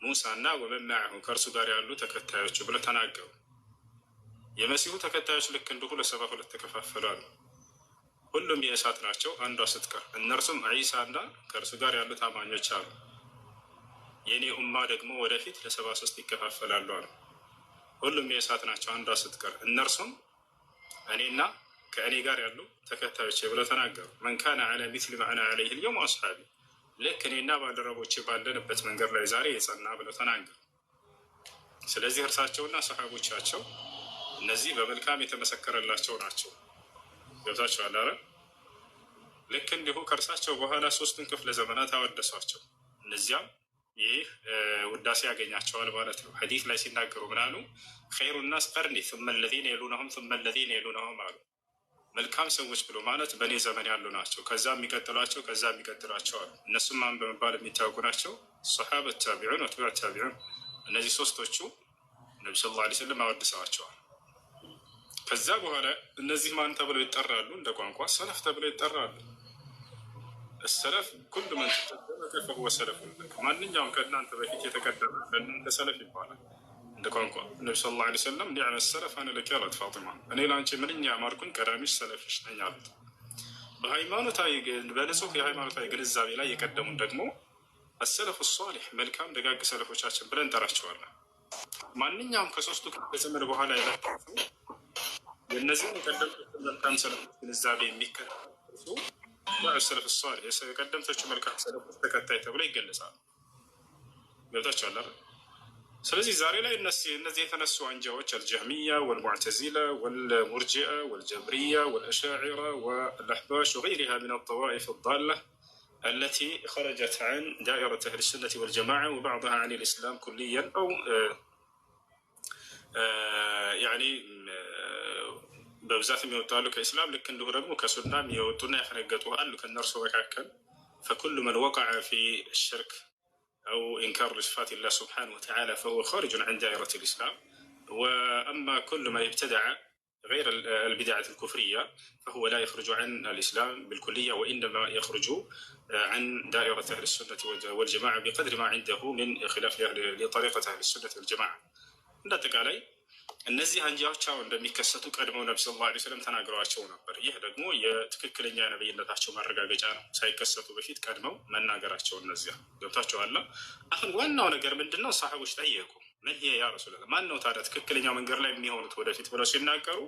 ሙሳና ወመን መዐሁ ከእርሱ ጋር ያሉ ተከታዮች ብለው ተናገሩ። የመሲሁ ተከታዮች ልክ እንዲሁ ለ72 ተከፋፈሉ አሉ። ሁሉም የእሳት ናቸው፣ አንዷ ስትቀር። እነርሱም ዒሳና ከእርሱ ጋር ያሉ ታማኞች አሉ። የእኔ ኡማ ደግሞ ወደፊት ለ73 ይከፋፈላሉ አሉ። ሁሉም የእሳት ናቸው አንዷ ስትቀር፣ እነርሱም እኔና ከእኔ ጋር ያሉ ተከታዮች ብለው ተናገሩ። መን ካነ ዐላ ሚስሊ ማ አና ዐለይሂ አልየውም ወአስሓቢ፣ ልክ እኔና ባልደረቦቼ ባለንበት መንገድ ላይ ዛሬ የጸና ብለው ተናገሩ። ስለዚህ እርሳቸውና ሰሓቦቻቸው እነዚህ በመልካም የተመሰከረላቸው ናቸው። ገብታችኋል አይደል? ልክ እንዲሁ ከእርሳቸው በኋላ 3ቱን ክፍለ ዘመናት አወደሷቸው። እነዚያም ይህ ውዳሴ ያገኛቸዋል ማለት ነው። ሐዲስ ላይ ሲናገሩ ምን አሉ? ኸይሩ ናስ ቀርኒ ثم الذين يلونهم ثم الذين يلونهم አሉ። መልካም ሰዎች ብሎ ማለት በእኔ ዘመን ያሉ ናቸው፣ ከዛ የሚቀጥሏቸው፣ ከዛ የሚቀጥሏቸው አሉ። እነሱም ማን በመባል የሚታወቁ ናቸው? ሰሓበት፣ ታቢዑን፣ ወትቢዕ ታቢዑን። እነዚህ ሶስቶቹ ነቢ ሰለላሁ ዐለይሂ ወሰለም አወድሰዋቸዋል። ከዛ በኋላ እነዚህ ማን ተብለው ይጠራሉ? እንደ ቋንቋ ሰለፍ ተብለው ይጠራሉ። السلف كل من تقدمك فهو سلف لك። ማንኛውም ከእናንተ በፊት የተቀደመ ለእናንተ ሰለፍ ይባላል። እንደ ቋንቋ ነቢ ሰለላሁ ዐለይሂ ወሰለም ኒዕመ ሰለፍ አነ ለኪ አላት ፋጢማ፣ እኔ ለአንቺ ምንኛ ማርኩኝ ቀዳሚሽ ሰለፍሽ ነኝ አሉት። በሃይማኖታዊ በንጹህ የሃይማኖታዊ ግንዛቤ ላይ የቀደሙን ደግሞ አሰለፉ ሷሊሕ መልካም ደጋግ ሰለፎቻችን ብለን እንጠራቸዋለን። ማንኛውም ከ3ቱ ክፍለ ዘመን በኋላ የመጣፉ የእነዚህን የቀደምቶችን መልካም ሰለፎች ግንዛቤ የሚከተሉ ሰለፍ ሷሊሕ የቀደምቶቹ መልካም ሰለፎች ተከታይ ተብሎ ይገለጻሉ። ገብታችኋል አይደል? ስለዚህ ዛሬ ላይ እነዚህ የተነሱ አንጃዎች አልጀህሚያ ወልሙዕተዚላ ወልሙርጂአ ወልጀብሪያ ወልአሻዒራ ወልአሕባሽ ወገይሪሃ ሚን አጠዋኢፍ አዳላ التي خرجت عن دائرة أهل السنة والجماعة وبعضها عن الإسلام كليا أو يعني በብዛት የሚወጡ አሉ ከኢስላም፣ ልክ እንዲሁ ደግሞ ከሱና የሚወጡና ያፈነገጡ አሉ ከእነርሱ መካከል። فكل من وقع في الشرك أو إنكار لصفات الله سبحانه وتعالى فهو خارج عن دائرة الإسلام. وأما كل من ابتدع غير البدعة الكفرية فهو لا يخرج عن الإسلام بالكلية، وإنما يخرج عن دائرة أهل السنة والجماعة بقدر ما عنده من خلاف لطريقة أهل السنة والجماعة. عندك علي እነዚህ አንጃዎች አሁን እንደሚከሰቱ ቀድመው ነቢ ሰለላሁ ዐለይሂ ወሰለም ተናግረዋቸው ነበር። ይህ ደግሞ የትክክለኛ ነብይነታቸው ማረጋገጫ ነው። ሳይከሰቱ በፊት ቀድመው መናገራቸው እነዚያ ገብታቸዋል። አሁን ዋናው ነገር ምንድን ነው? ሰሃቦች ጠየቁ፣ ምን ይሄ ያ ረሱላህ፣ ማን ነው ታዲያ ትክክለኛው መንገድ ላይ የሚሆኑት ወደፊት ብለው ሲናገሩ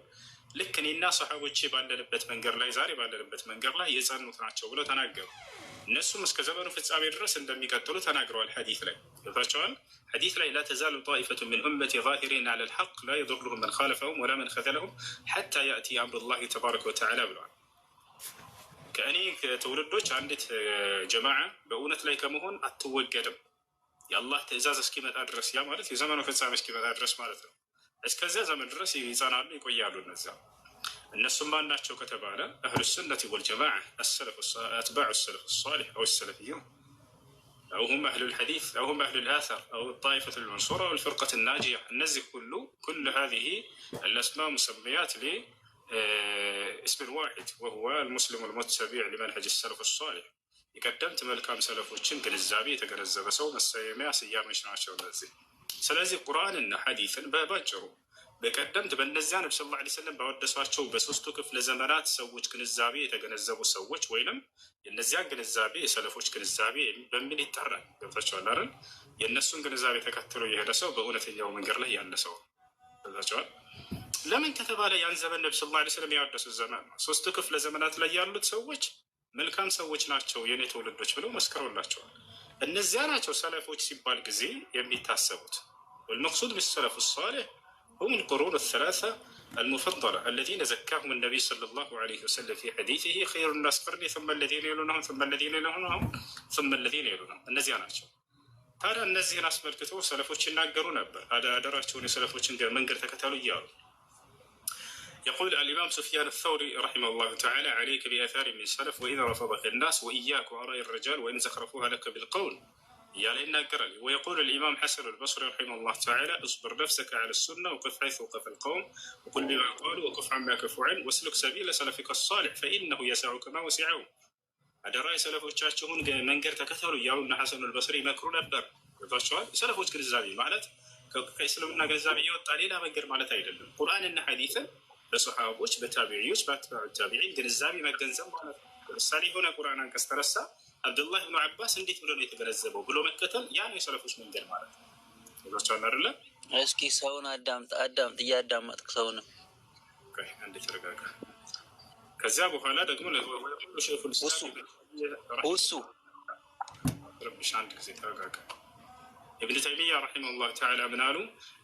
ልክ እኔና ሰሃቦቼ ባለንበት መንገድ ላይ ዛሬ ባለንበት መንገድ ላይ የጸኑት ናቸው ብለው ተናገሩ። እነሱም እስከ ዘመኑ ፍጻሜ ድረስ እንደሚቀጥሉ ተናግረዋል። ሐዲስ ላይ ገብታቸዋል። ሐዲስ ላይ ላ ተዛሉ ጣኢፈቱ ሚን ኡመቲ ዛሂሪን ዐለ ልሐቅ ላ የዱሩሁም መን ኻለፈሁም ወላ መን ኸዘለሁም ሐታ ያእቲ አምሩላሂ ተባረከ ወተዓላ ብለዋል። ከእኔ ትውልዶች አንዲት ጀማዓ በእውነት ላይ ከመሆን አትወገድም የአላህ ትእዛዝ እስኪመጣ ድረስ፣ ያ ማለት የዘመኑ ፍጻሜ እስኪመጣ ድረስ ማለት ነው። እስከዚያ ዘመን ድረስ ይጸናሉ፣ ይቆያሉ። እነዚያ እነሱም ማን ናቸው ከተባለ አህሉ ሱነቲ ወልጀማዓ አትባዑ ሰለፍ ሷሊሕ አው ሰለፊዩን አው ሁም አህሉ ልሐዲስ አው ሁም አህሉ ልአተር አው ጣኢፈቱ ልመንሱራ አው ልፍርቀት ናጂያ። እነዚህ ኩሉ ሀዚህ አልአስማ ሙሰመያት ሊእስም ዋሒድ ወሁወ አልሙስሊሙ ልሙተቢዕ ሊመንሀጅ ሰለፍ ሷሊሕ። የቀደምት መልካም ሰለፎችን ግንዛቤ የተገነዘበ ሰው መሰየሚያ ስያሜዎች ናቸው እነዚህ። ስለዚህ ቁርአንና ሐዲስን በባጭሩ በቀደምት በእነዚያ ነቢ ሰለላሁ ዐለይሂ ወሰለም ባወደሷቸው በ3ቱ ክፍለ ዘመናት ሰዎች ግንዛቤ የተገነዘቡ ሰዎች ወይንም የእነዚያን ግንዛቤ የሰለፎች ግንዛቤ በሚል ይጠራል። ገብታችኋል አይደል? የእነሱን ግንዛቤ ተከትሎ የሄደ ሰው በእውነተኛው መንገድ ላይ ያለ ሰው ገብታችኋል። ለምን ከተባለ ያን ዘመን ነቢ ሰለላሁ ዐለይሂ ወሰለም ያወደሱት ዘመን ነው። 3ቱ ክፍለ ዘመናት ላይ ያሉት ሰዎች መልካም ሰዎች ናቸው የኔ ትውልዶች ብለው መስክረውላቸዋል። እነዚያ ናቸው ሰለፎች ሲባል ጊዜ የሚታሰቡት። ወልመቅሱድ ቢሰለፍ ሷሊሕ هم القرون الثلاثة المفضلة الذين زكاهم النبي صلى الله عليه وسلم في حديثه خير الناس قرني ثم الذين يلونهم ثم الذين يلونهم ثم الذين يلونهم እነዚያ ናቸው። ታዲያ እነዚህን አስመልክቶ ሰለፎች ይናገሩ ነበር። አደራቸውን የሰለፎችን መንገድ ተከተሉ እያሉ يقول الإمام سفيان الثوري رحمه الله تعالى عليك بآثار من السلف وإن رفضك الناس وإياك وآراء الرجال وإن زخرفوها لك بالقول يالي ناقرني. ويقول الإمام حسن البصري رحمه الله تعالى اصبر نفسك على السنة وقف حيث وقف القوم وقل بما قالوا وكف عما كفوا عنه واسلك سبيل سلفك الصالح فإنه يسعك ما وسعهم. هذا رأي ሰለፎቻቸውን መንገድ ተከተሉ እያሉና ሐሰን አልበስሪ ይመክሩ ነበር። ገብቷቸዋል። ሰለፎች ግንዛቤ ማለት ከእስልምና ግንዛቤ የወጣ ሌላ መንገድ ማለት አይደለም። ቁርአንና ሐዲስን በሰሃቦች በታቢዒዎች በአትባዑ ታቢዒን ግንዛቤ መገንዘብ ማለት ነው። ለምሳሌ የሆነ ቁርአን አንቀጽ ተረሳ አብዱላህ ብኑ አባስ እንዴት ብሎ ነው የተገነዘበው ብሎ መከተል ያ ነው የሰለፎች መንገድ ማለት ነው። ይዟቸዋል አይደለ? እስኪ ሰውን አዳምጥ እያዳመጥክ ሰውንም አንዴ ተረጋጋ። ከዚያ በኋላ ደግሞ እሱ ረብሽ አንድ ጊዜ ተረጋጋ። ኢብኑ ተይሚያ ረሒመሁላህ ተዓላ ምን አሉ?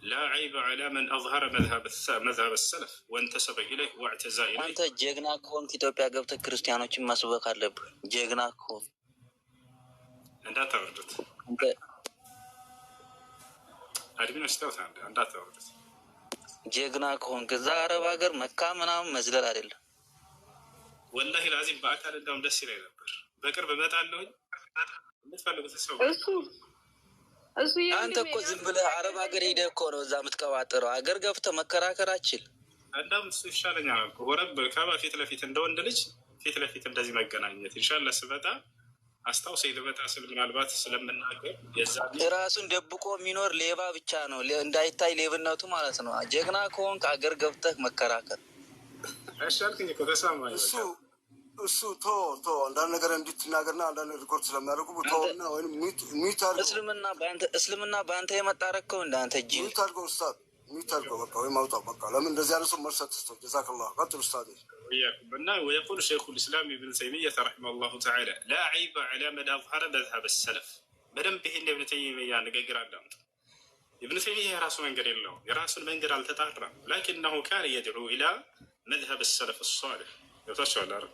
ላ ዐይበ ዐላ መን አዝሀረ መዝሀበ ሰለፍ ወንተሰበ ኢለይህ ወዕተዛ ኢለይህ። አንተ ጀግና ከሆንክ ኢትዮጵያ ገብተህ ክርስቲያኖችን ማስበክ አለብህ። ጀግና ከሆንክ እንዳታወርዱት፣ አድሚኖች ተውት፣ እንዳታወርዱት። ጀግና ከሆንክ እዛ አረብ ሀገር መካ ምናምን መዝለል አይደለም። ወላሂ ላዚም በአካል እንዳውም ደስ ይለኝ ነበር። በቅርብ እመጣለሁኝ የምትፈልጉት ሰው እሱ አንተ እኮ ዝም ብለህ አረብ ሀገር ሄደህ እኮ ነው እዛ የምትቀባጥረው። ሀገር ገብተህ መከራከር አችል። እንዳውም እሱ ይሻለኛል እኮ ወረብ ከባ ፊት ለፊት እንደ ወንድ ልጅ ፊት ለፊት እንደዚህ መገናኘት ኢንሻላህ። ስመጣ አስታውሰኝ ልመጣ ስል ምናልባት ስለምናገር ራሱን ደብቆ የሚኖር ሌባ ብቻ ነው እንዳይታይ ሌብነቱ ማለት ነው። ጀግና ከሆንክ ሀገር ገብተህ መከራከር አይሻልክኝ እኮ ተሰማኝ። እሱ ቶ አንዳንድ ነገር እንድትናገርና አንዳንድ ሪኮርድ ስለሚያደርጉ ቶና ወይም ሚት አድርገው እስልምና በአንተ የመጣረከው እንዳንተ እጅ ሚት አድርገው ኡስታዝ ሚት አድርገው በቃ ወይም አውጣው በቃ። ለምን እንደዚህ ያለ ሰው መርሰት ስቶ ጀዛከላህ ቀጥል ኡስታዝ። እና ويقول شيخ الإسلام ابن تيمية رحمه الله تعالى لا عيب على من أظهر مذهب السلف። በደንብ ይሄን ኢብኑ ተይሚያ ንግግር አዳምጡ። ኢብኑ ተይሚያ የራሱ መንገድ የለውም፣ የራሱን መንገድ አልተጣራም። لكنه كان يدعو إلى مذهب السلف الصالح። يتوشوا الأرض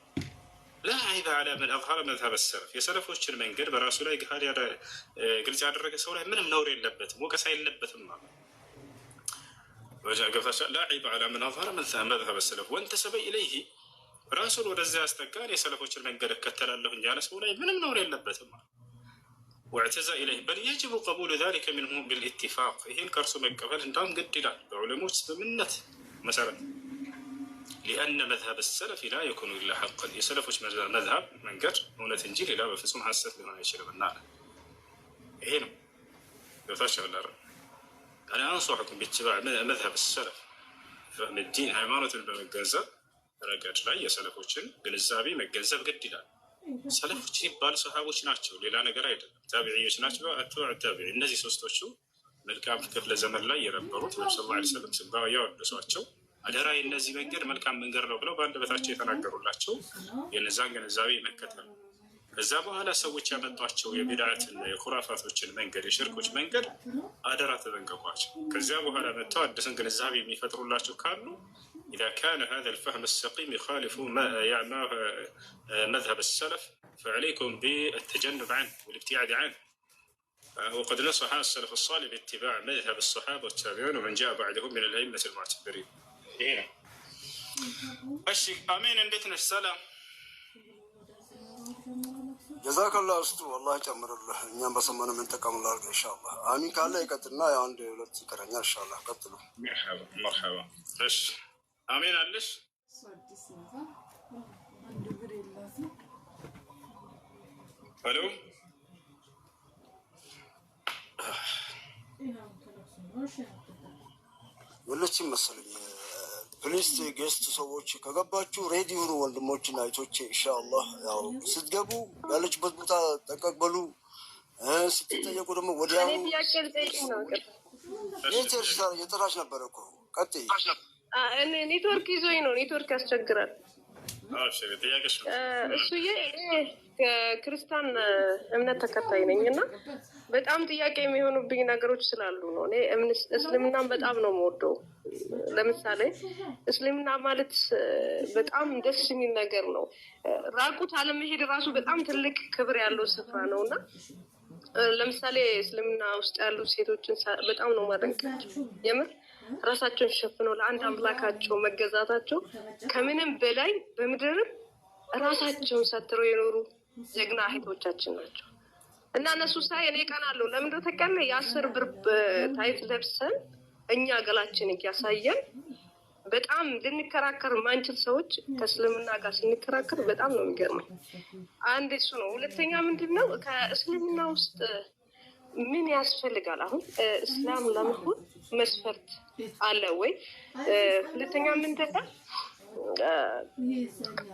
لا عيب على من أظهر مذهب السلف። የሰለፎችን መንገድ በራሱ ላይ ግልጽ ያደረገ ሰው ላይ ምንም ነውር የለበትም፣ ወቀሳ የለበትም ማለት لا عيب على من أظهر مذهب السلف وانتسب إليه። ራሱን ወደዚያ ያስጠጋን የሰለፎችን መንገድ እከተላለሁ ያለ ሰው ላይ ምንም ነውር የለበትም ማለት واعتزى إليه بل يجب قبول ذلك منه بالاتفاق። ይሄን ከእርሱ መቀበል እንዳውም ግድ ይላል በዑለሞች ስምምነት መሰረት لأن مذهب السلف لا يكون إلا حقا። የሰለፎች መዝሀብ መንገድ እውነት እንጂ ሌላ በፍጹም ሐሰት ሊሆን አይችልም እና ይሄ ነው ገብታችኋል አይደል? أنا أنصحكم باتباع مذهب السلف فهم الدين ሃይማኖትን በመገንዘብ ረገድ ላይ የሰለፎችን ግንዛቤ መገንዘብ ግድ ይላል። ሰለፎች ሲባል ሰሃቦች ናቸው፣ ሌላ ነገር አይደለም። ታቢዒዎች ናቸው፣ አትባዕ ታቢዒ። እነዚህ ሶስቶቹ መልካም ክፍለ ዘመን ላይ የነበሩት ነብዩ ሰለላሁ ዐለይሂ ወሰለም ስባው ያወደሷቸው አደራ የእነዚህ መንገድ መልካም መንገድ ነው ብለው በአንደበታቸው የተናገሩላቸው የነዛን ግንዛቤ መከተል። ከዛ በኋላ ሰዎች ያመጧቸው የቢድዓትና የኹራፋቶችን መንገድ የሽርኮች መንገድ አደራ ተጠንቀቋቸው። ከዚያ በኋላ መጥተው አዲስን ግንዛቤ የሚፈጥሩላቸው ካሉ إذا كان هذا الفهم السقيم يخالف مذهب السلف فعليكم بالتجنب عنه والابتعاد عنه. وقد نصح السلف الصالح باتباع مذهب الصحابة والتابعين ومن جاء بعدهم من الأئمة المعتبرين. هنا الشيخ أمين عندنا السلام ጀዛከላህ እስቱ አላህ ይጨምርልህ። እኛም በሰማነ መንጠቀም ላድርግ ኢንሻአላህ። አሚን ካለ ይቀጥልና ያው አንድ ሁለት ይቀረኛል ኢንሻአላህ። ቀጥሉ። መርሐባ እሺ አሜን አለሽ። ሄሎ ወለችም መሰለኝ ፕሊስ ጌስት ሰዎች ከገባችሁ ሬዲ ሁኑ ወንድሞችና እህቶቼ ኢንሻአላህ። ያው ስትገቡ ያለችበት ቦታ ተቀበሉ። ስትጠየቁ ደግሞ ወዲያው የጠራች ነበረ እኮ ቀጥይ። ኔትወርክ ይዞኝ ነው፣ ኔትወርክ ያስቸግራል። እሱዬ ክርስቲያን እምነት ተከታይ ነኝ እና በጣም ጥያቄ የሚሆኑብኝ ነገሮች ስላሉ ነው። እኔ እስልምናን በጣም ነው የምወደው። ለምሳሌ እስልምና ማለት በጣም ደስ የሚል ነገር ነው። ራቁት አለመሄድ ራሱ በጣም ትልቅ ክብር ያለው ስፍራ ነው እና ለምሳሌ እስልምና ውስጥ ያሉ ሴቶችን በጣም ነው ማደንቃቸው። የምር ራሳቸውን ሸፍነው ለአንድ አምላካቸው መገዛታቸው ከምንም በላይ በምድርም ራሳቸውን ሰትረው የኖሩ ጀግና እህቶቻችን ናቸው እና እነሱ ሳይ እኔ ቀናለሁ። ለምንድነው ተቀለ የ10 ብር ታይት ለብሰን እኛ ገላችን እያሳየን በጣም ልንከራከር ማንችል ሰዎች ከእስልምና ጋር ስንከራከር በጣም ነው የሚገርመኝ። አንድ እሱ ነው። ሁለተኛ ምንድነው ከእስልምና ውስጥ ምን ያስፈልጋል? አሁን እስላም ለመሆን መስፈርት አለ ወይ? ሁለተኛ ምንድነው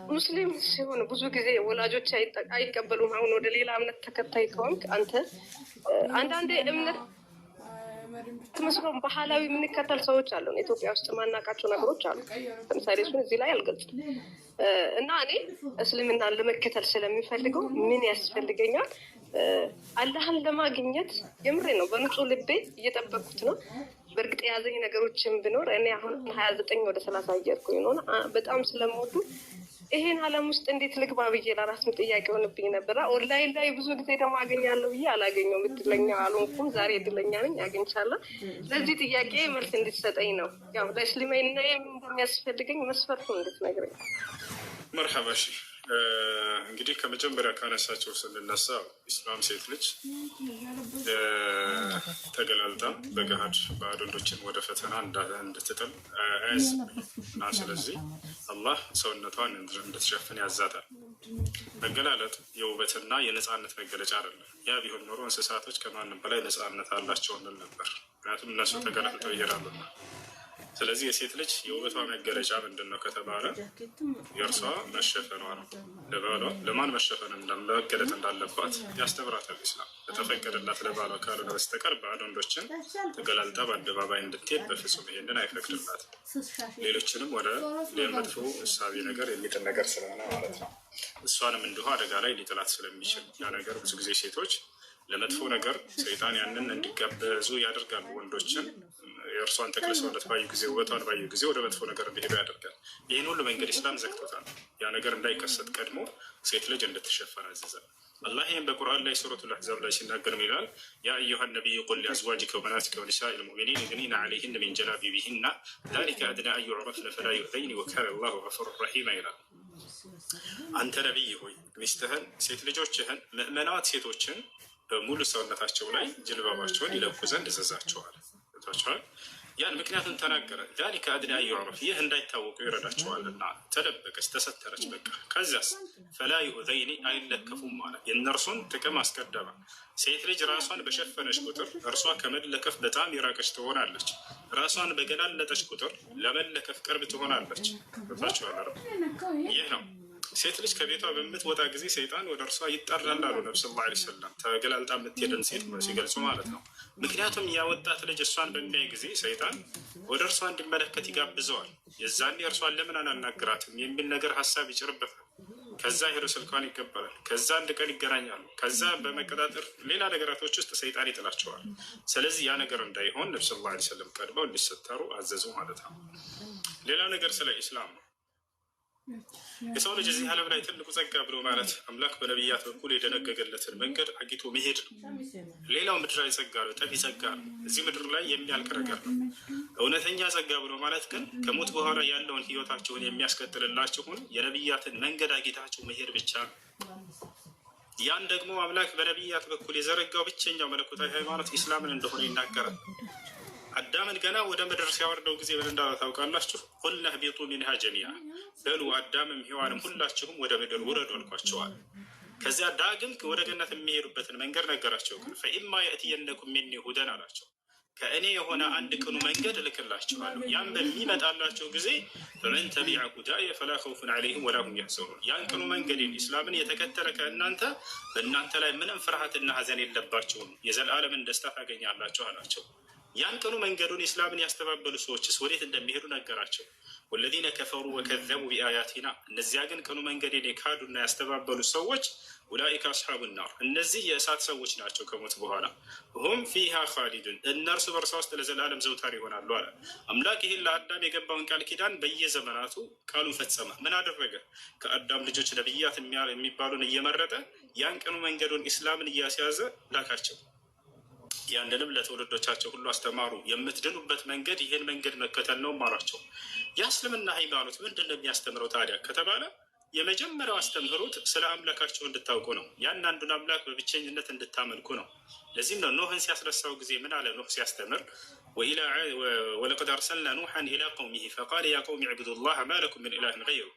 ሙስሊም ሲሆን ብዙ ጊዜ ወላጆች አይቀበሉም። አሁን ወደ ሌላ እምነት ተከታይ ከሆንክ አንተ አንዳንዴ እምነት ትመስሎም ባህላዊ የምንከተል ሰዎች አሉ። ኢትዮጵያ ውስጥ ማናቃቸው ነገሮች አሉ። ለምሳሌ እሱን እዚህ ላይ አልገልጽም እና እኔ እስልምናን ለመከተል ስለሚፈልገው ምን ያስፈልገኛል? አላህን ለማግኘት የምሬ ነው። በንጹህ ልቤ እየጠበቅኩት ነው። በእርግጥ የያዘኝ ነገሮችን ብኖር እኔ አሁን 29 ወደ 30 እየሄድኩኝ ነው። በጣም ስለምወዱ ይሄን ዓለም ውስጥ እንዴት ልግባ ብዬ ለራስም ጥያቄ ሆንብኝ ነበር። ኦንላይን ላይ ብዙ ጊዜ ደግሞ አገኛለሁ ብዬ አላገኘሁም። እድለኛ አልሆንኩም። ዛሬ እድለኛ ነኝ፣ አግኝቻለሁ። ለዚህ ጥያቄ መልስ እንድትሰጠኝ ነው። ያው ለእስልምና እንደሚያስፈልገኝ መስፈርቱን እንድትነግረኝ። መርሐባ። እሺ እንግዲህ ከመጀመሪያ ካነሳቸው ስንነሳ ኢስላም ሴት ልጅ ተገላልጣ በገሃድ ባዕድ ወንዶችን ወደ ፈተና እንድትጥል አያዝም እና ስለዚህ አላህ ሰውነቷን እንድትሸፍን ያዛታል። መገላለጥ የውበትና የነፃነት መገለጫ አይደለም። ያ ቢሆን ኖሮ እንስሳቶች ከማንም በላይ ነፃነት አላቸው እንል ነበር። ምክንያቱም እነሱ ተገላልጠው ይሄዳሉና። ስለዚህ የሴት ልጅ የውበቷ መገለጫ ምንድን ነው ከተባለ የእርሷ መሸፈኗ ነው። ለባሏ ለማን መሸፈን መገለጥ እንዳለባት ያስተምራታል ኢስላም። ለተፈቀደላት ለባሏ ካልሆነ በስተቀር ባዕድ ወንዶችን ተገላልጣ በአደባባይ እንድትሄድ በፍጹም ይሄንን አይፈቅድላትም። ሌሎችንም ወደ መጥፎ እሳቤ ነገር የሚጥል ነገር ስለሆነ ማለት ነው። እሷንም እንዲሁ አደጋ ላይ ሊጥላት ስለሚችል ያ ነገር ብዙ ጊዜ ሴቶች ለመጥፎ ነገር ሰይጣን ያንን እንዲጋበዙ ያደርጋሉ። ወንዶችን የእርሷን ተክለ ሰውነት ባዩ ጊዜ፣ ውበቷን ባዩ ጊዜ ወደ መጥፎ ነገር እንዲሄዱ ያደርጋል። ይህን ሁሉ መንገድ ኢስላም ዘግቶታል። ያ ነገር እንዳይከሰት ቀድሞ ሴት ልጅ እንድትሸፈን አዘዘ። አላህ ይህም በቁርአን ላይ ሱረቱል አሕዛብ ላይ ሲናገር ይላል፣ ያ አዩሃ ነቢይ ቁል ሊአዝዋጅከ ወበናቲከ ወኒሳኢል ሙእሚኒን ዩድኒነ ዐለይሂነ ሚን ጀላቢቢሂነ ዛሊከ አድና አን ዩዕረፍነ ፈላ ዩእዘይነ ወካነ አላሁ ገፉረን ረሒማ ይላል። አንተ ነቢይ ሆይ ሚስትህን፣ ሴት ልጆችህን፣ ምእመናት ሴቶችን በሙሉ ሰውነታቸው ላይ ጅልባባቸውን ይለቁ ዘንድ እዘዛቸዋል። ያን ምክንያቱም ተናገረ። ዛሊከ አድና አን ዩዕረፍ፣ ይህ እንዳይታወቁ ይረዳቸዋልና። ተደበቀች፣ ተሰተረች። በቃ ከዚያስ ፈላ ዩእዘይኒ፣ አይለከፉም ማለት የእነርሱን ጥቅም አስቀደመ። ሴት ልጅ ራሷን በሸፈነች ቁጥር እርሷ ከመለከፍ በጣም የራቀች ትሆናለች። ራሷን በገላለጠች ቁጥር ለመለከፍ ቅርብ ትሆናለች። ታቸዋለ። ይህ ነው ሴት ልጅ ከቤቷ በምትወጣ ጊዜ ሰይጣን ወደ እርሷ ይጠራል አሉ ነቢ ሰለላሁ ዐለይሂ ወሰለም። ተገላልጣ የምትሄድን ሴት ሲገልጹ ማለት ነው። ምክንያቱም ያ ወጣት ልጅ እሷን በሚያይ ጊዜ ሰይጣን ወደ እርሷ እንዲመለከት ይጋብዘዋል። የዛኔ እርሷን ለምን አናናግራትም የሚል ነገር ሀሳብ ይጭርበታል። ከዛ ሄዶ ስልኳን ይቀበላል። ከዛ አንድ ቀን ይገናኛሉ። ከዛ በመቀጣጠር ሌላ ነገራቶች ውስጥ ሰይጣን ይጥላቸዋል። ስለዚህ ያ ነገር እንዳይሆን ነቢ ሰለላሁ ዐለይሂ ወሰለም ቀድመው እንዲሰተሩ አዘዙ ማለት ነው። ሌላ ነገር ስለ ኢስላም ነው። የሰው ልጅ እዚህ ዓለም ላይ ትልቁ ጸጋ ብሎ ማለት አምላክ በነቢያት በኩል የደነገገለትን መንገድ አግኝቶ መሄድ ነው። ሌላው ምድራዊ ጸጋ ነው፣ ጠፊ ጸጋ ነው፣ እዚህ ምድር ላይ የሚያልቅ ነገር ነው። እውነተኛ ጸጋ ብሎ ማለት ግን ከሞት በኋላ ያለውን ህይወታችሁን የሚያስቀጥልላችሁን የነቢያትን መንገድ አግኝታችሁ መሄድ ብቻ ነው። ያን ደግሞ አምላክ በነቢያት በኩል የዘረጋው ብቸኛው መለኮታዊ ሃይማኖት ኢስላምን እንደሆነ ይናገራል። አዳምን ገና ወደ ምድር ሲያወርደው ጊዜ ምን እንዳለ ታውቃላችሁ? ቁልና ህቢጡ ሚንሃ ጀሚዓ፣ በሉ አዳምም ሔዋንም ሁላችሁም ወደ ምድር ውረዱ አልኳቸዋል። ከዚያ ዳግም ወደ ገነት የሚሄዱበትን መንገድ ነገራቸው። ግን ፈኢማ የእትየነኩም ሚኒ ሁደን አላቸው፣ ከእኔ የሆነ አንድ ቅኑ መንገድ እልክላችኋለሁ። ያን በሚመጣላቸው ጊዜ ፈመን ተቢዐ ሁዳየ ፈላ ኸውፉን ዐለይሂም ወላ ሁም የሕዘኑን፣ ያን ቅኑ መንገድን ኢስላምን የተከተለ ከእናንተ በእናንተ ላይ ምንም ፍርሃትና ሀዘን የለባቸውም፣ የዘላለምን ደስታ ታገኛላችሁ አላቸው። ያን ቀኑ መንገዱን ኢስላምን ያስተባበሉ ሰዎችስ ወዴት እንደሚሄዱ ነገራቸው። ወለዚነ ከፈሩ ወከዘቡ ቢአያቲና፣ እነዚያ ግን ቀኑ መንገድን የካዱና ያስተባበሉ ሰዎች ኡላኢከ አስሓቡ ናር፣ እነዚህ የእሳት ሰዎች ናቸው ከሞት በኋላ። ሁም ፊሃ ኻሊዱን፣ እነርሱ በእርሷ ውስጥ ለዘላለም ዘውታሪ ይሆናሉ አለ አምላክ። ይህን ለአዳም የገባውን ቃል ኪዳን በየዘመናቱ ቃሉን ፈጸመ። ምን አደረገ? ከአዳም ልጆች ነቢያት የሚባሉን እየመረጠ ያን ቀኑ መንገዱን ኢስላምን እያስያዘ ላካቸው። ያንንም ለትውልዶቻቸው ሁሉ አስተማሩ። የምትድኑበት መንገድ ይህን መንገድ መከተል ነው አሏቸው። የእስልምና ሃይማኖት ምንድን ነው የሚያስተምረው ታዲያ ከተባለ የመጀመሪያው አስተምህሮት ስለ አምላካቸው እንድታውቁ ነው። ያን አንዱን አምላክ በብቸኝነት እንድታመልኩ ነው። ለዚህም ነው ኖህን ሲያስረሳው ጊዜ ምን አለ? ኖህ ሲያስተምር ወለቀድ አርሰልና ኑሐን ኢላ ቀውሚሂ ፈቃለ ያ ቀውሚ ዕቡዱላህ ማ ለኩም ሚን ኢላሂን ገይሩ።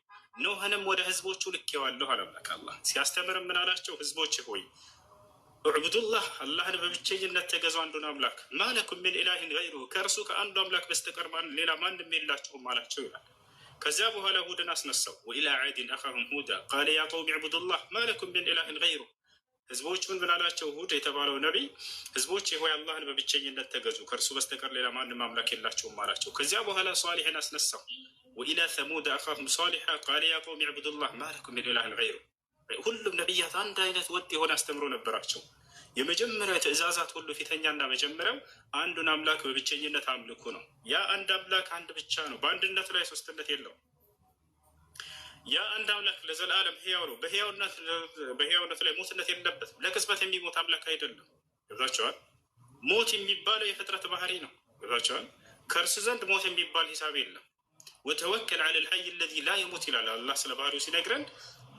ኖህንም ወደ ህዝቦቹ ልኬዋለሁ አለ አምላክ። አላህ ሲያስተምርም ምን አላቸው? ህዝቦች ሆይ ዕቡዱላህ አላህን በብቸኝነት ተገዙ፣ አንዱን አምላክ። ማለኩም ሚን ኢላሂን ገይሩሁ፣ ከእርሱ ከአንዱ አምላክ በስተቀር ሌላ ማንም የላችሁም አላቸው ይላል። ከዚያ በኋላ ሁድን አስነሳው። ወኢላ ዓድን አኻሁም ሁዳ ቃለ ያ ቀውም ዕቡዱላህ ማ ለኩም ሚን ኢላሂን ገይሩህ። ህዝቦቹን ምን አላቸው? ሁድ የተባለው ነቢይ ህዝቦች ሆይ አላህን በብቸኝነት ተገዙ፣ ከእርሱ በስተቀር ሌላ ማንም አምላክ የላቸውም አላቸው። ከዚያ በኋላ ሷሊሕን አስነሳው። ወኢላ ሰሙድ አኻሁም ሷሊሓ ቃለ ያ ቀውም ዕቡዱላህ ማ ለኩም ሚን ኢላሂን ገይሩህ። ሁሉም ነቢያት አንድ አይነት ወጥ የሆነ አስተምሮ ነበራቸው። የመጀመሪያው ትእዛዛት ሁሉ ፊተኛና መጀመሪያው አንዱን አምላክ በብቸኝነት አምልኩ ነው። ያ አንድ አምላክ አንድ ብቻ ነው። በአንድነቱ ላይ ሶስትነት የለውም። ያ አንድ አምላክ ለዘላለም ህያው ነው። በህያውነቱ ላይ ሞትነት የለበትም። ለቅጽበት የሚሞት አምላክ አይደለም። ገብታችኋል? ሞት የሚባለው የፍጥረት ባህሪ ነው። ገብታችኋል? ከእርሱ ዘንድ ሞት የሚባል ሂሳብ የለም። ወተወከል ዐለል ሐይ አለዚ ላ የሙት ይላል አላህ ስለ ባህሪው ሲነግረን፣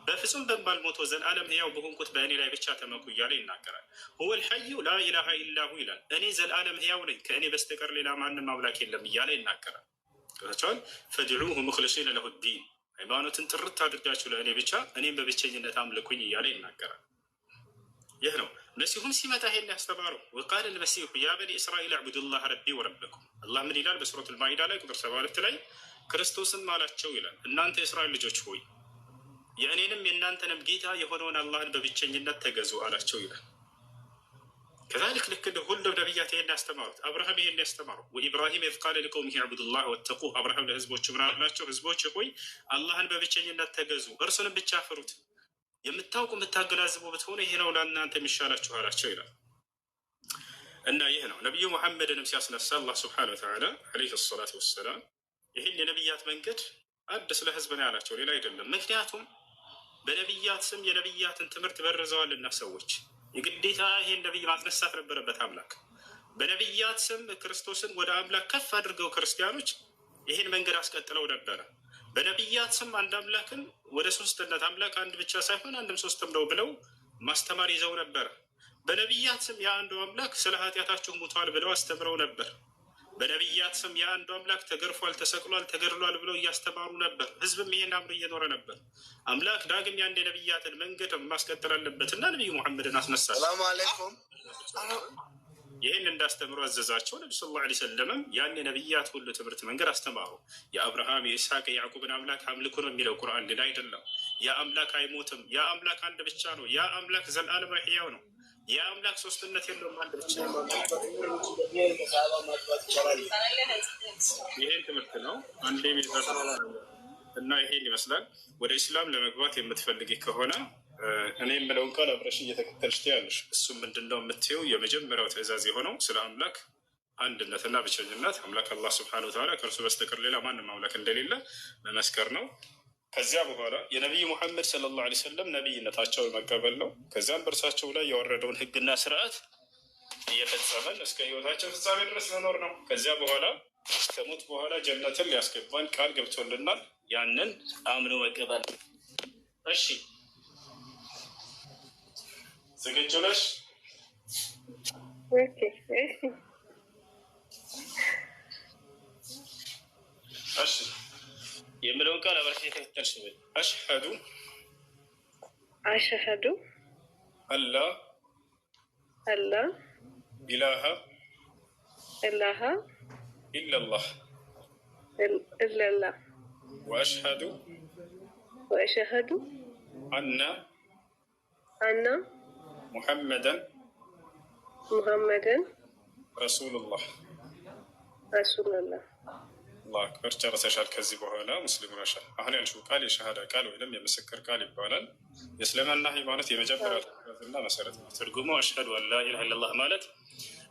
በፍጹም በማልሞተው ዘላለም ህያው በሆንኩት በእኔ ላይ ብቻ ተመኩ እያለ ይናገራል። ሁወል ሐዩ ላ ኢላሃ ኢላሁ ይላል። እኔ ዘላለም ህያው ነኝ፣ ከእኔ በስተቀር ሌላ ማንም አምላክ የለም እያለ ይናገራል። ገብታችኋል? ፈድዑሁ ሙኽሊሲነ ለሁ ዲን፣ ሃይማኖትን ጥርት አድርጋችሁ ለእኔ ብቻ እኔም በብቸኝነት አምልኩኝ እያለ ይናገራል። ይህ ነው መሲሁም ሲመጣ ይሄን ያስተማረው። ወቃለ ልመሲሁ ያ በኒ እስራኤል አዕቡዱላህ ረቢ ወረበኩም። አላህ ምን ይላል በሱረቱል ማኢዳ ላይ ቁጥር 72 ላይ ክርስቶስም አላቸው ይላል፣ እናንተ የእስራኤል ልጆች ሆይ የእኔንም የእናንተንም ጌታ የሆነውን አላህን በብቸኝነት ተገዙ አላቸው ይላል። ከዛሊክ ልክ እንደ ሁሉም ነቢያት ይሄን ያስተማሩት። አብርሃም ይሄን ያስተማረው ወኢብራሂም ኢዝ ቃለ ሊቀውሚሂ ዕቡዱላህ ወተቁህ። አብርሃም ለህዝቦች ምን አላቸው? ህዝቦች ሆይ አላህን በብቸኝነት ተገዙ፣ እርሱንም ብቻ ፍሩት። የምታውቁ የምታገናዝቡ ብትሆኑ ይሄ ነው ለእናንተ የሚሻላችሁ አላቸው ይላል። እና ይህ ነው ነቢዩ ሙሐመድንም ሲያስነሳ አላህ ስብሐነሁ ወተዓላ ዐለይሂ ሰላቱ ወሰላም ይህን የነቢያት መንገድ አዲስ ለህዝብ ነው ያላቸው፣ ሌላ አይደለም። ምክንያቱም በነቢያት ስም የነቢያትን ትምህርት በርዘዋልና ሰዎች የግዴታ ይሄን ነቢይ ማስነሳት ነበረበት አምላክ። በነቢያት ስም ክርስቶስን ወደ አምላክ ከፍ አድርገው ክርስቲያኖች ይሄን መንገድ አስቀጥለው ነበረ። በነቢያት ስም አንድ አምላክን ወደ ሶስትነት አምላክ አንድ ብቻ ሳይሆን አንድም ሶስትም ነው ብለው ማስተማር ይዘው ነበረ። በነቢያት ስም የአንዱ አምላክ ስለ ኃጢአታችሁ ሙቷል ብለው አስተምረው ነበር። በነቢያት ስም የአንዱ አምላክ ተገርፏል፣ ተሰቅሏል፣ ተገድሏል ብለው እያስተማሩ ነበር። ህዝብም ይሄን አምር እየኖረ ነበር። አምላክ ዳግም ያን የነቢያትን መንገድ ማስቀጠል አለበት እና ነቢዩ ሙሐመድን አስነሳ። ሰላሙ አለይኩም። ይህን እንዳስተምሩ አዘዛቸው። ነቢ ስ ላ ሰለምም ያን የነቢያት ሁሉ ትምህርት መንገድ አስተማሩ። የአብርሃም የኢስሐቅ የያዕቁብን አምላክ አምልኩ ነው የሚለው ቁርአን፣ ሌላ አይደለም። ያ አምላክ አይሞትም። ያ አምላክ አንድ ብቻ ነው። ያ አምላክ ዘላለም ሕያው ነው። ያ አምላክ ሶስትነት የለውም፣ አንድ ብቻ ነው። ይሄን ትምህርት ነው አንዴ እና ይሄን ይመስላል። ወደ ኢስላም ለመግባት የምትፈልጊ ከሆነ እኔ የምለውን ቃል አብረሽ እየተከተልሽ ትያለሽ። እሱም ምንድነው የምትይው? የመጀመሪያው ትእዛዝ የሆነው ስለ አምላክ አንድነትና ብቸኝነት፣ አምላክ አላህ ስብሐነሁ ወተዓላ ከእርሱ በስተቀር ሌላ ማንም አምላክ እንደሌለ መመስከር ነው። ከዚያ በኋላ የነቢዩ ሙሐመድ ሰለላሁ ዐለይሂ ወሰለም ነቢይነታቸውን መቀበል ነው። ከዚያም በእርሳቸው ላይ የወረደውን ህግና ስርዓት እየፈጸመን እስከ ህይወታቸው ፍጻሜ ድረስ መኖር ነው። ከዚያ በኋላ ከሞት በኋላ ጀነትን ሊያስገባን ቃል ገብቶልናል። ያንን አምኖ መቀበል። እሺ ዝግጁ ነሽ? እሺ የምለውን ቃል አብረሽ የተከተልሽ ብል አሽሀዱ አላ ኢላሃ ኢለላህ ወአሽሀዱ አና ሙሐመደን ረሱሉላህ። አላሁ አክበር። ጨርሰሻል። ከዚህ በኋላ ሙስሊም ሆነሻል። አሁን ያልሽው ቃል የሸሃዳ ቃል ወይም የምስክር ቃል ይባላል። የእስልምና ሃይማኖት የመጀመሪያ ትእዛዝና መሰረት ነው። ትርጉሙ አሽሀዱ አን ላ ኢላሃ ኢለላህ ማለት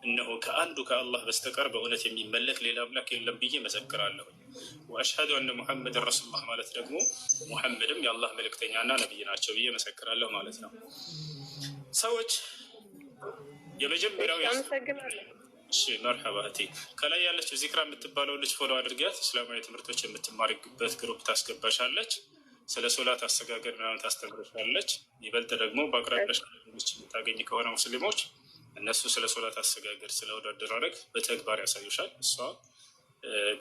እነሆ ከአንዱ ከአላህ በስተቀር በእውነት የሚመለክ ሌላ አምላክ የለም ብዬ መሰክራለሁ። ወአሽሀዱ አነ ሙሐመድን ረሱሉላህ ማለት ደግሞ ሙሐመድም የአላህ መልእክተኛና ነቢይ ናቸው ብዬ መሰክራለሁ ማለት ነው። ሰዎች የመጀመሪያው እሺ መርሐባ እህቴ፣ ከላይ ያለችው ዚክራ የምትባለው ልጅ ፎሎ አድርጊያት። እስላማዊ ትምህርቶች የምትማሪበት ግሩፕ ታስገባሻለች። ስለ ሶላት አሰጋገድ ምናምን ታስተምርሻለች። ይበልጥ ደግሞ በአቅራቢያሽ የምታገኝ ከሆነ ሙስሊሞች እነሱ ስለ ሶላት አሰጋገድ፣ ስለ ወደ አደራረግ በተግባር ያሳዩሻል። እሷ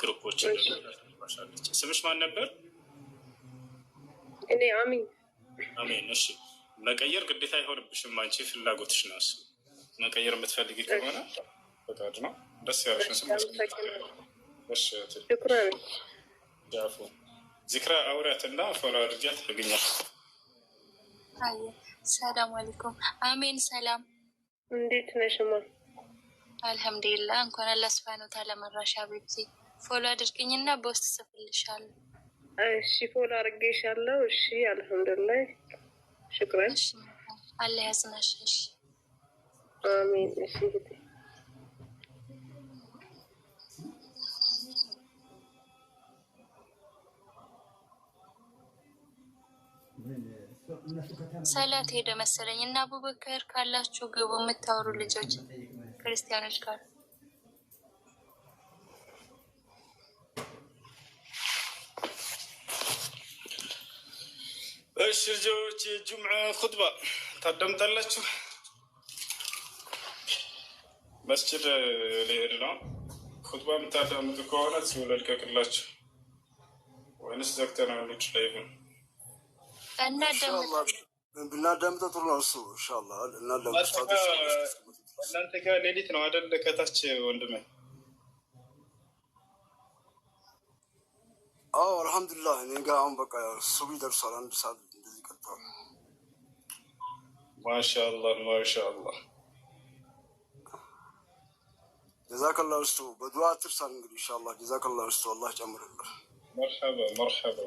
ግሩፖችን ታስገባሻለች። ስምሽ ማን ነበር? እኔ አሚን። አሚን። እሺ መቀየር ግዴታ አይሆንብሽም። አንቺ ፍላጎትሽ ነው። እሱ መቀየር የምትፈልጊ ከሆነ ፈቃድ ነው። ደስ ያለሽን ስም ዚክራ አውሪያትና ፎሎ አድርጊያት ያገኛል። አይ ሰላም አለይኩም። አሜን ሰላም። እንዴት ነሽማ? አልሐምዱሊላህ። እንኳን አላህ ሱብሃነሁ ወተዓላ መራሻ ቤት ፎሎ አድርግኝና በውስጥ ጽፍልሻለሁ። እሺ ፎሎ አድርጌሻለሁ። እሺ አልሐምዱሊላህ ሽክራን። እሺ አላህ ያጽናሽ። እሺ አሜን። እሺ ሰላት ሄደ መሰለኝ እና አቡበከር ካላችሁ ግቡ፣ የምታወሩ ልጆች ክርስቲያኖች ጋር። እሺ ልጆች የጁምዓ ኹጥባ ታዳምጣላችሁ? መስጅድ ሊሄድ ነው። ኹጥባ የምታዳምጡ ከሆነ እዚሁ ልልቀቅላችሁ ወይንስ ዘግተነው ልጅ ላይ ይሁን? ብናዳምጠው ጥሩ ነው። እሱ ኢንሻላህ እናዳምጠው። እናንተ ጋር ሌሊት ነው አይደል? ከታች ወንድሜ። አዎ አልሐምዱሊላህ። እኔ ጋር አሁን በቃ ሱቢ ደርሷል። አንድ ሰዓት እንደዚህ ቀጥቷል። ማሻአላህ ማሻአላህ። ጀዛከላህ ውስጡ በዱዓ አትርሳን። እንግዲህ ኢንሻላህ ጀዛከላህ ውስጡ አላህ ጨምርልህ። መርሐባ መርሐባ።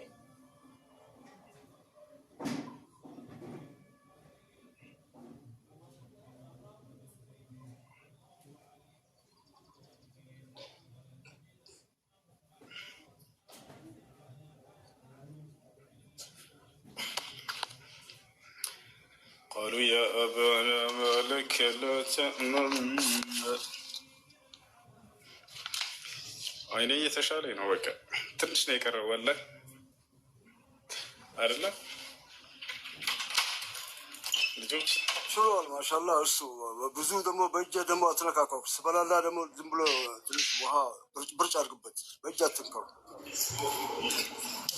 قالوا يا أبانا ما لك لا تأمنا አይኔ እየተሻለኝ ነው። በቃ ትንሽ ነው የቀረው ወላሂ አይደለ ልጆች ችሏል። ማሻአላህ እሱ ብዙ ደግሞ በእጅ ደግሞ አትነካካው። ስበላላ ደግሞ ዝም ብሎ ትንሽ ውሃ ብርጭ አድርግበት፣ በእጅ አትንካው።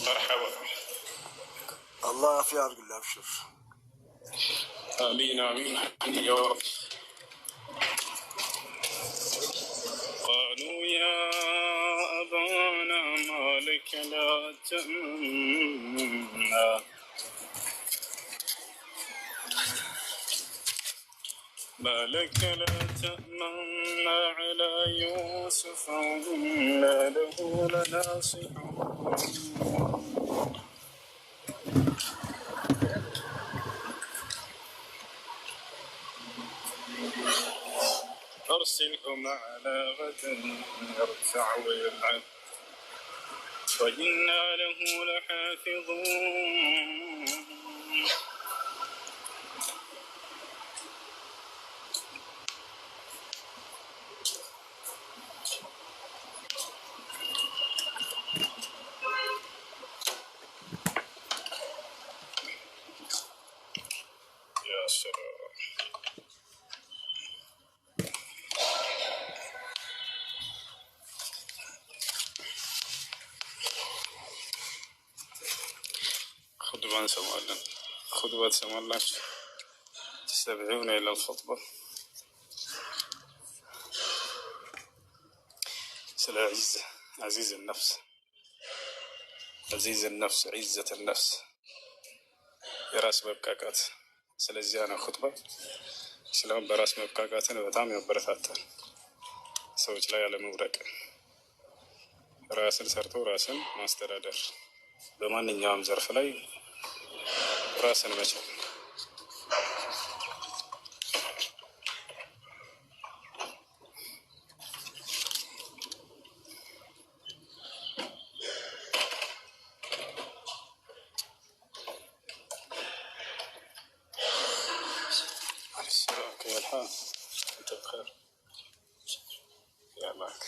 መርሐባ አላህ አፊያ አድርግልህ። አብሽር። آمين آمين يا رب. قالوا يا أبانا ما لك لا تأمنا ما لك لا تأمنا على يوسف وإنا له لناصحون أرسله معنا غدا يرتع ويلعب وإنا له لحافظون يا سلام. خطبة نسمعنا خطبة تسمعنا تستمعون إلى الخطبة سلا عزة عزيز النفس عزيز النفس عزة النفس የራስ መብቃቃት። ስለዚህ ነው ኹጥባ እስላም በራስ መብቃቃትን በጣም ያበረታታል። ሰዎች ላይ ያለመውደቅ፣ ራስን ሰርቶ ራስን ማስተዳደር፣ በማንኛውም ዘርፍ ላይ ራስን መቻል። كيف الحال؟ أنت بخير؟ يا معك.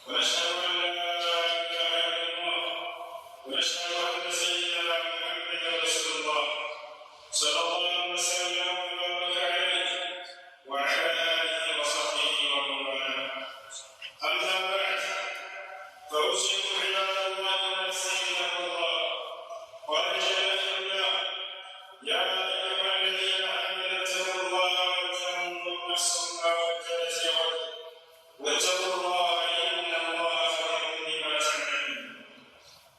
ونشهد أن لا إله إلا الله ونشهد أن سيدنا محمدا رسول الله صلى الله وسلم وبارك عليه وعلى آله وصحبه ومن والاه. أما بعد فأوصيكم عباد الله ونفسي بتقوى الله. قال جل في علاه: يا أيها الذين آمنوا اتقوا الله ولتنظر نفس ما قدمت لغد واتقوا الله إن الله خبير بما تعملون.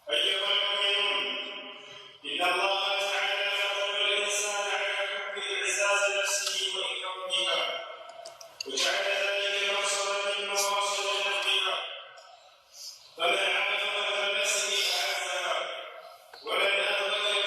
أيها المؤمنون، إن الله تعالى فضل الإنسان على حب إعزاز نفسه وإكرامها، وجعل ذلك مقصدا من مقاصد نفسها، فمن عرف فنفسه أعزها، ومن أدرك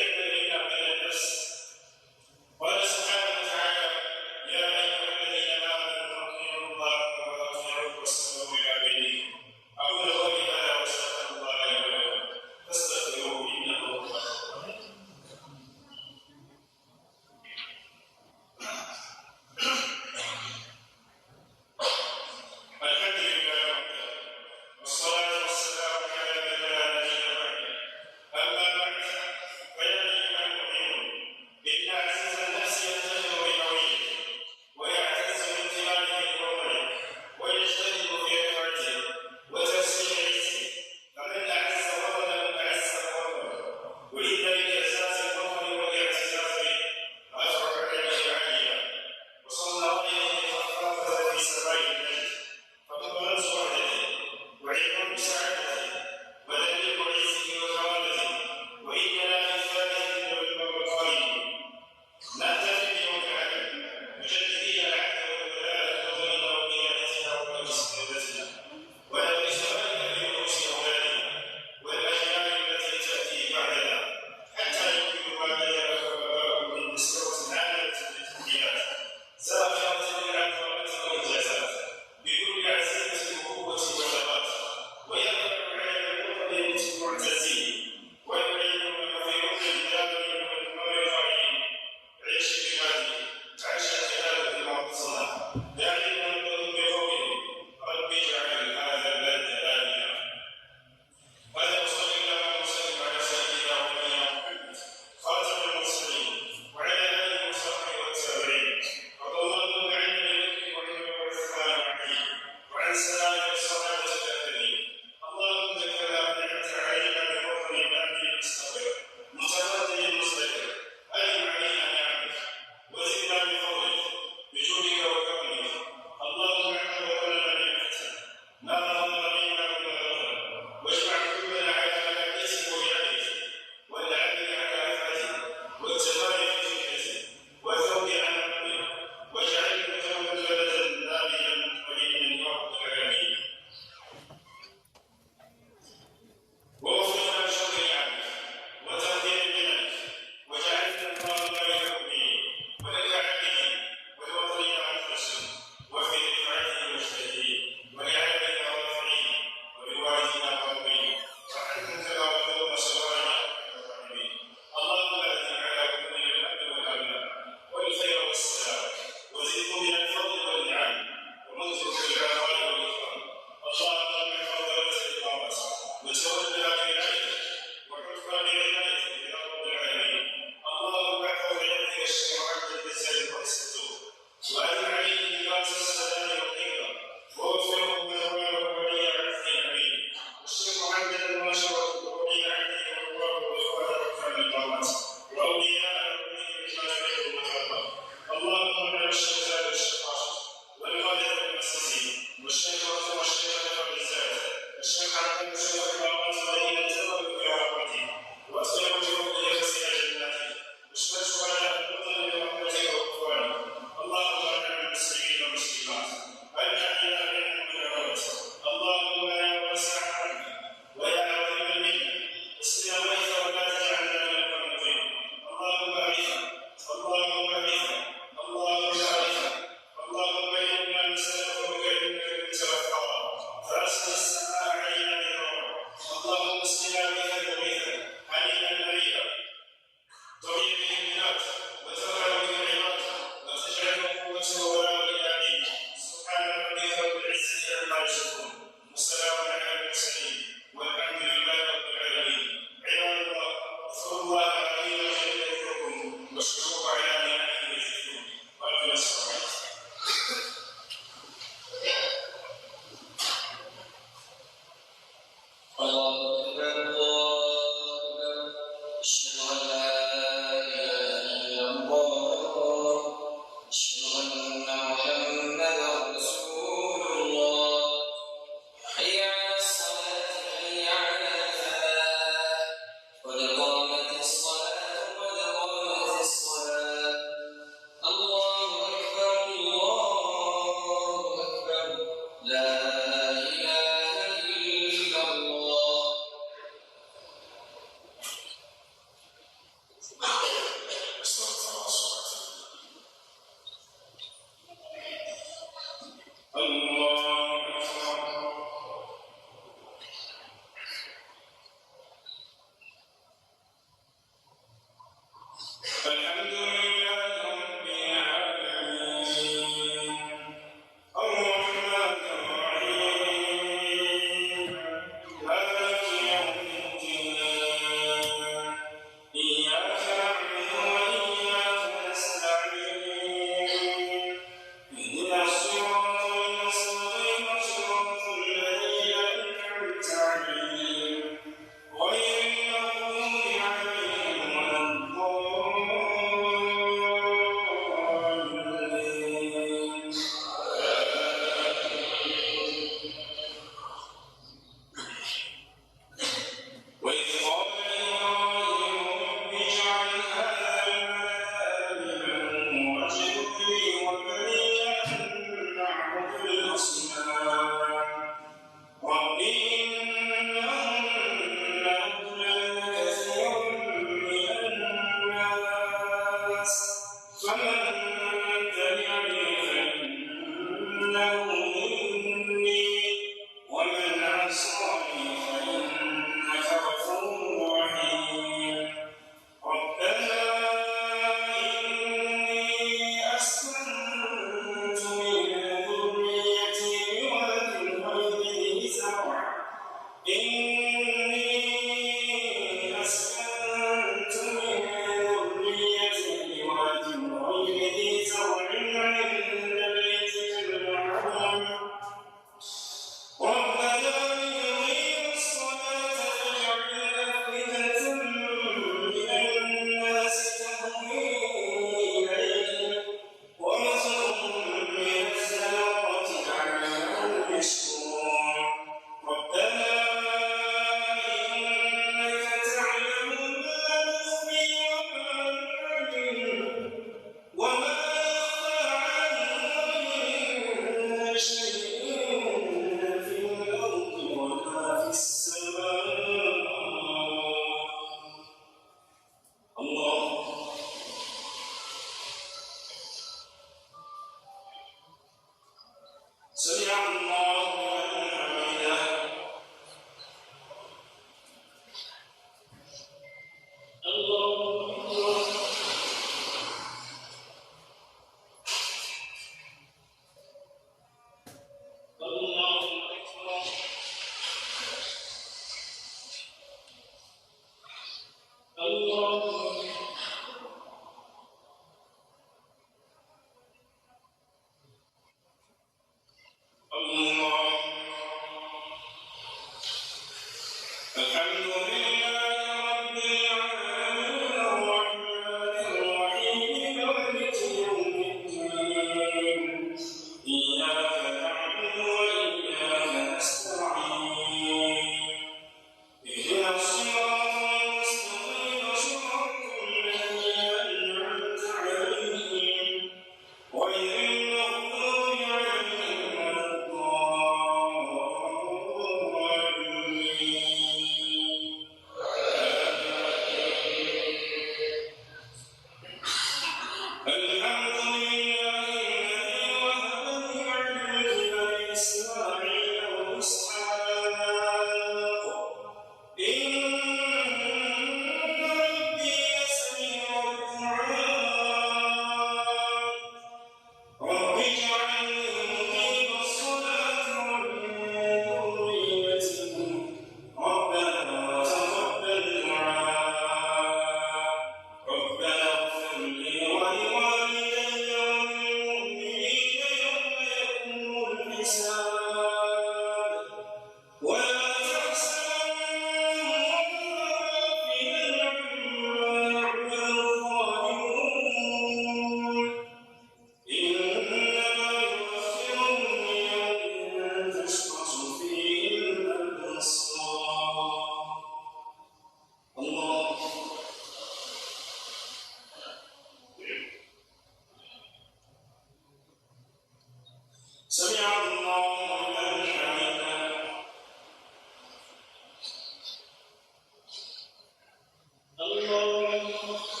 الله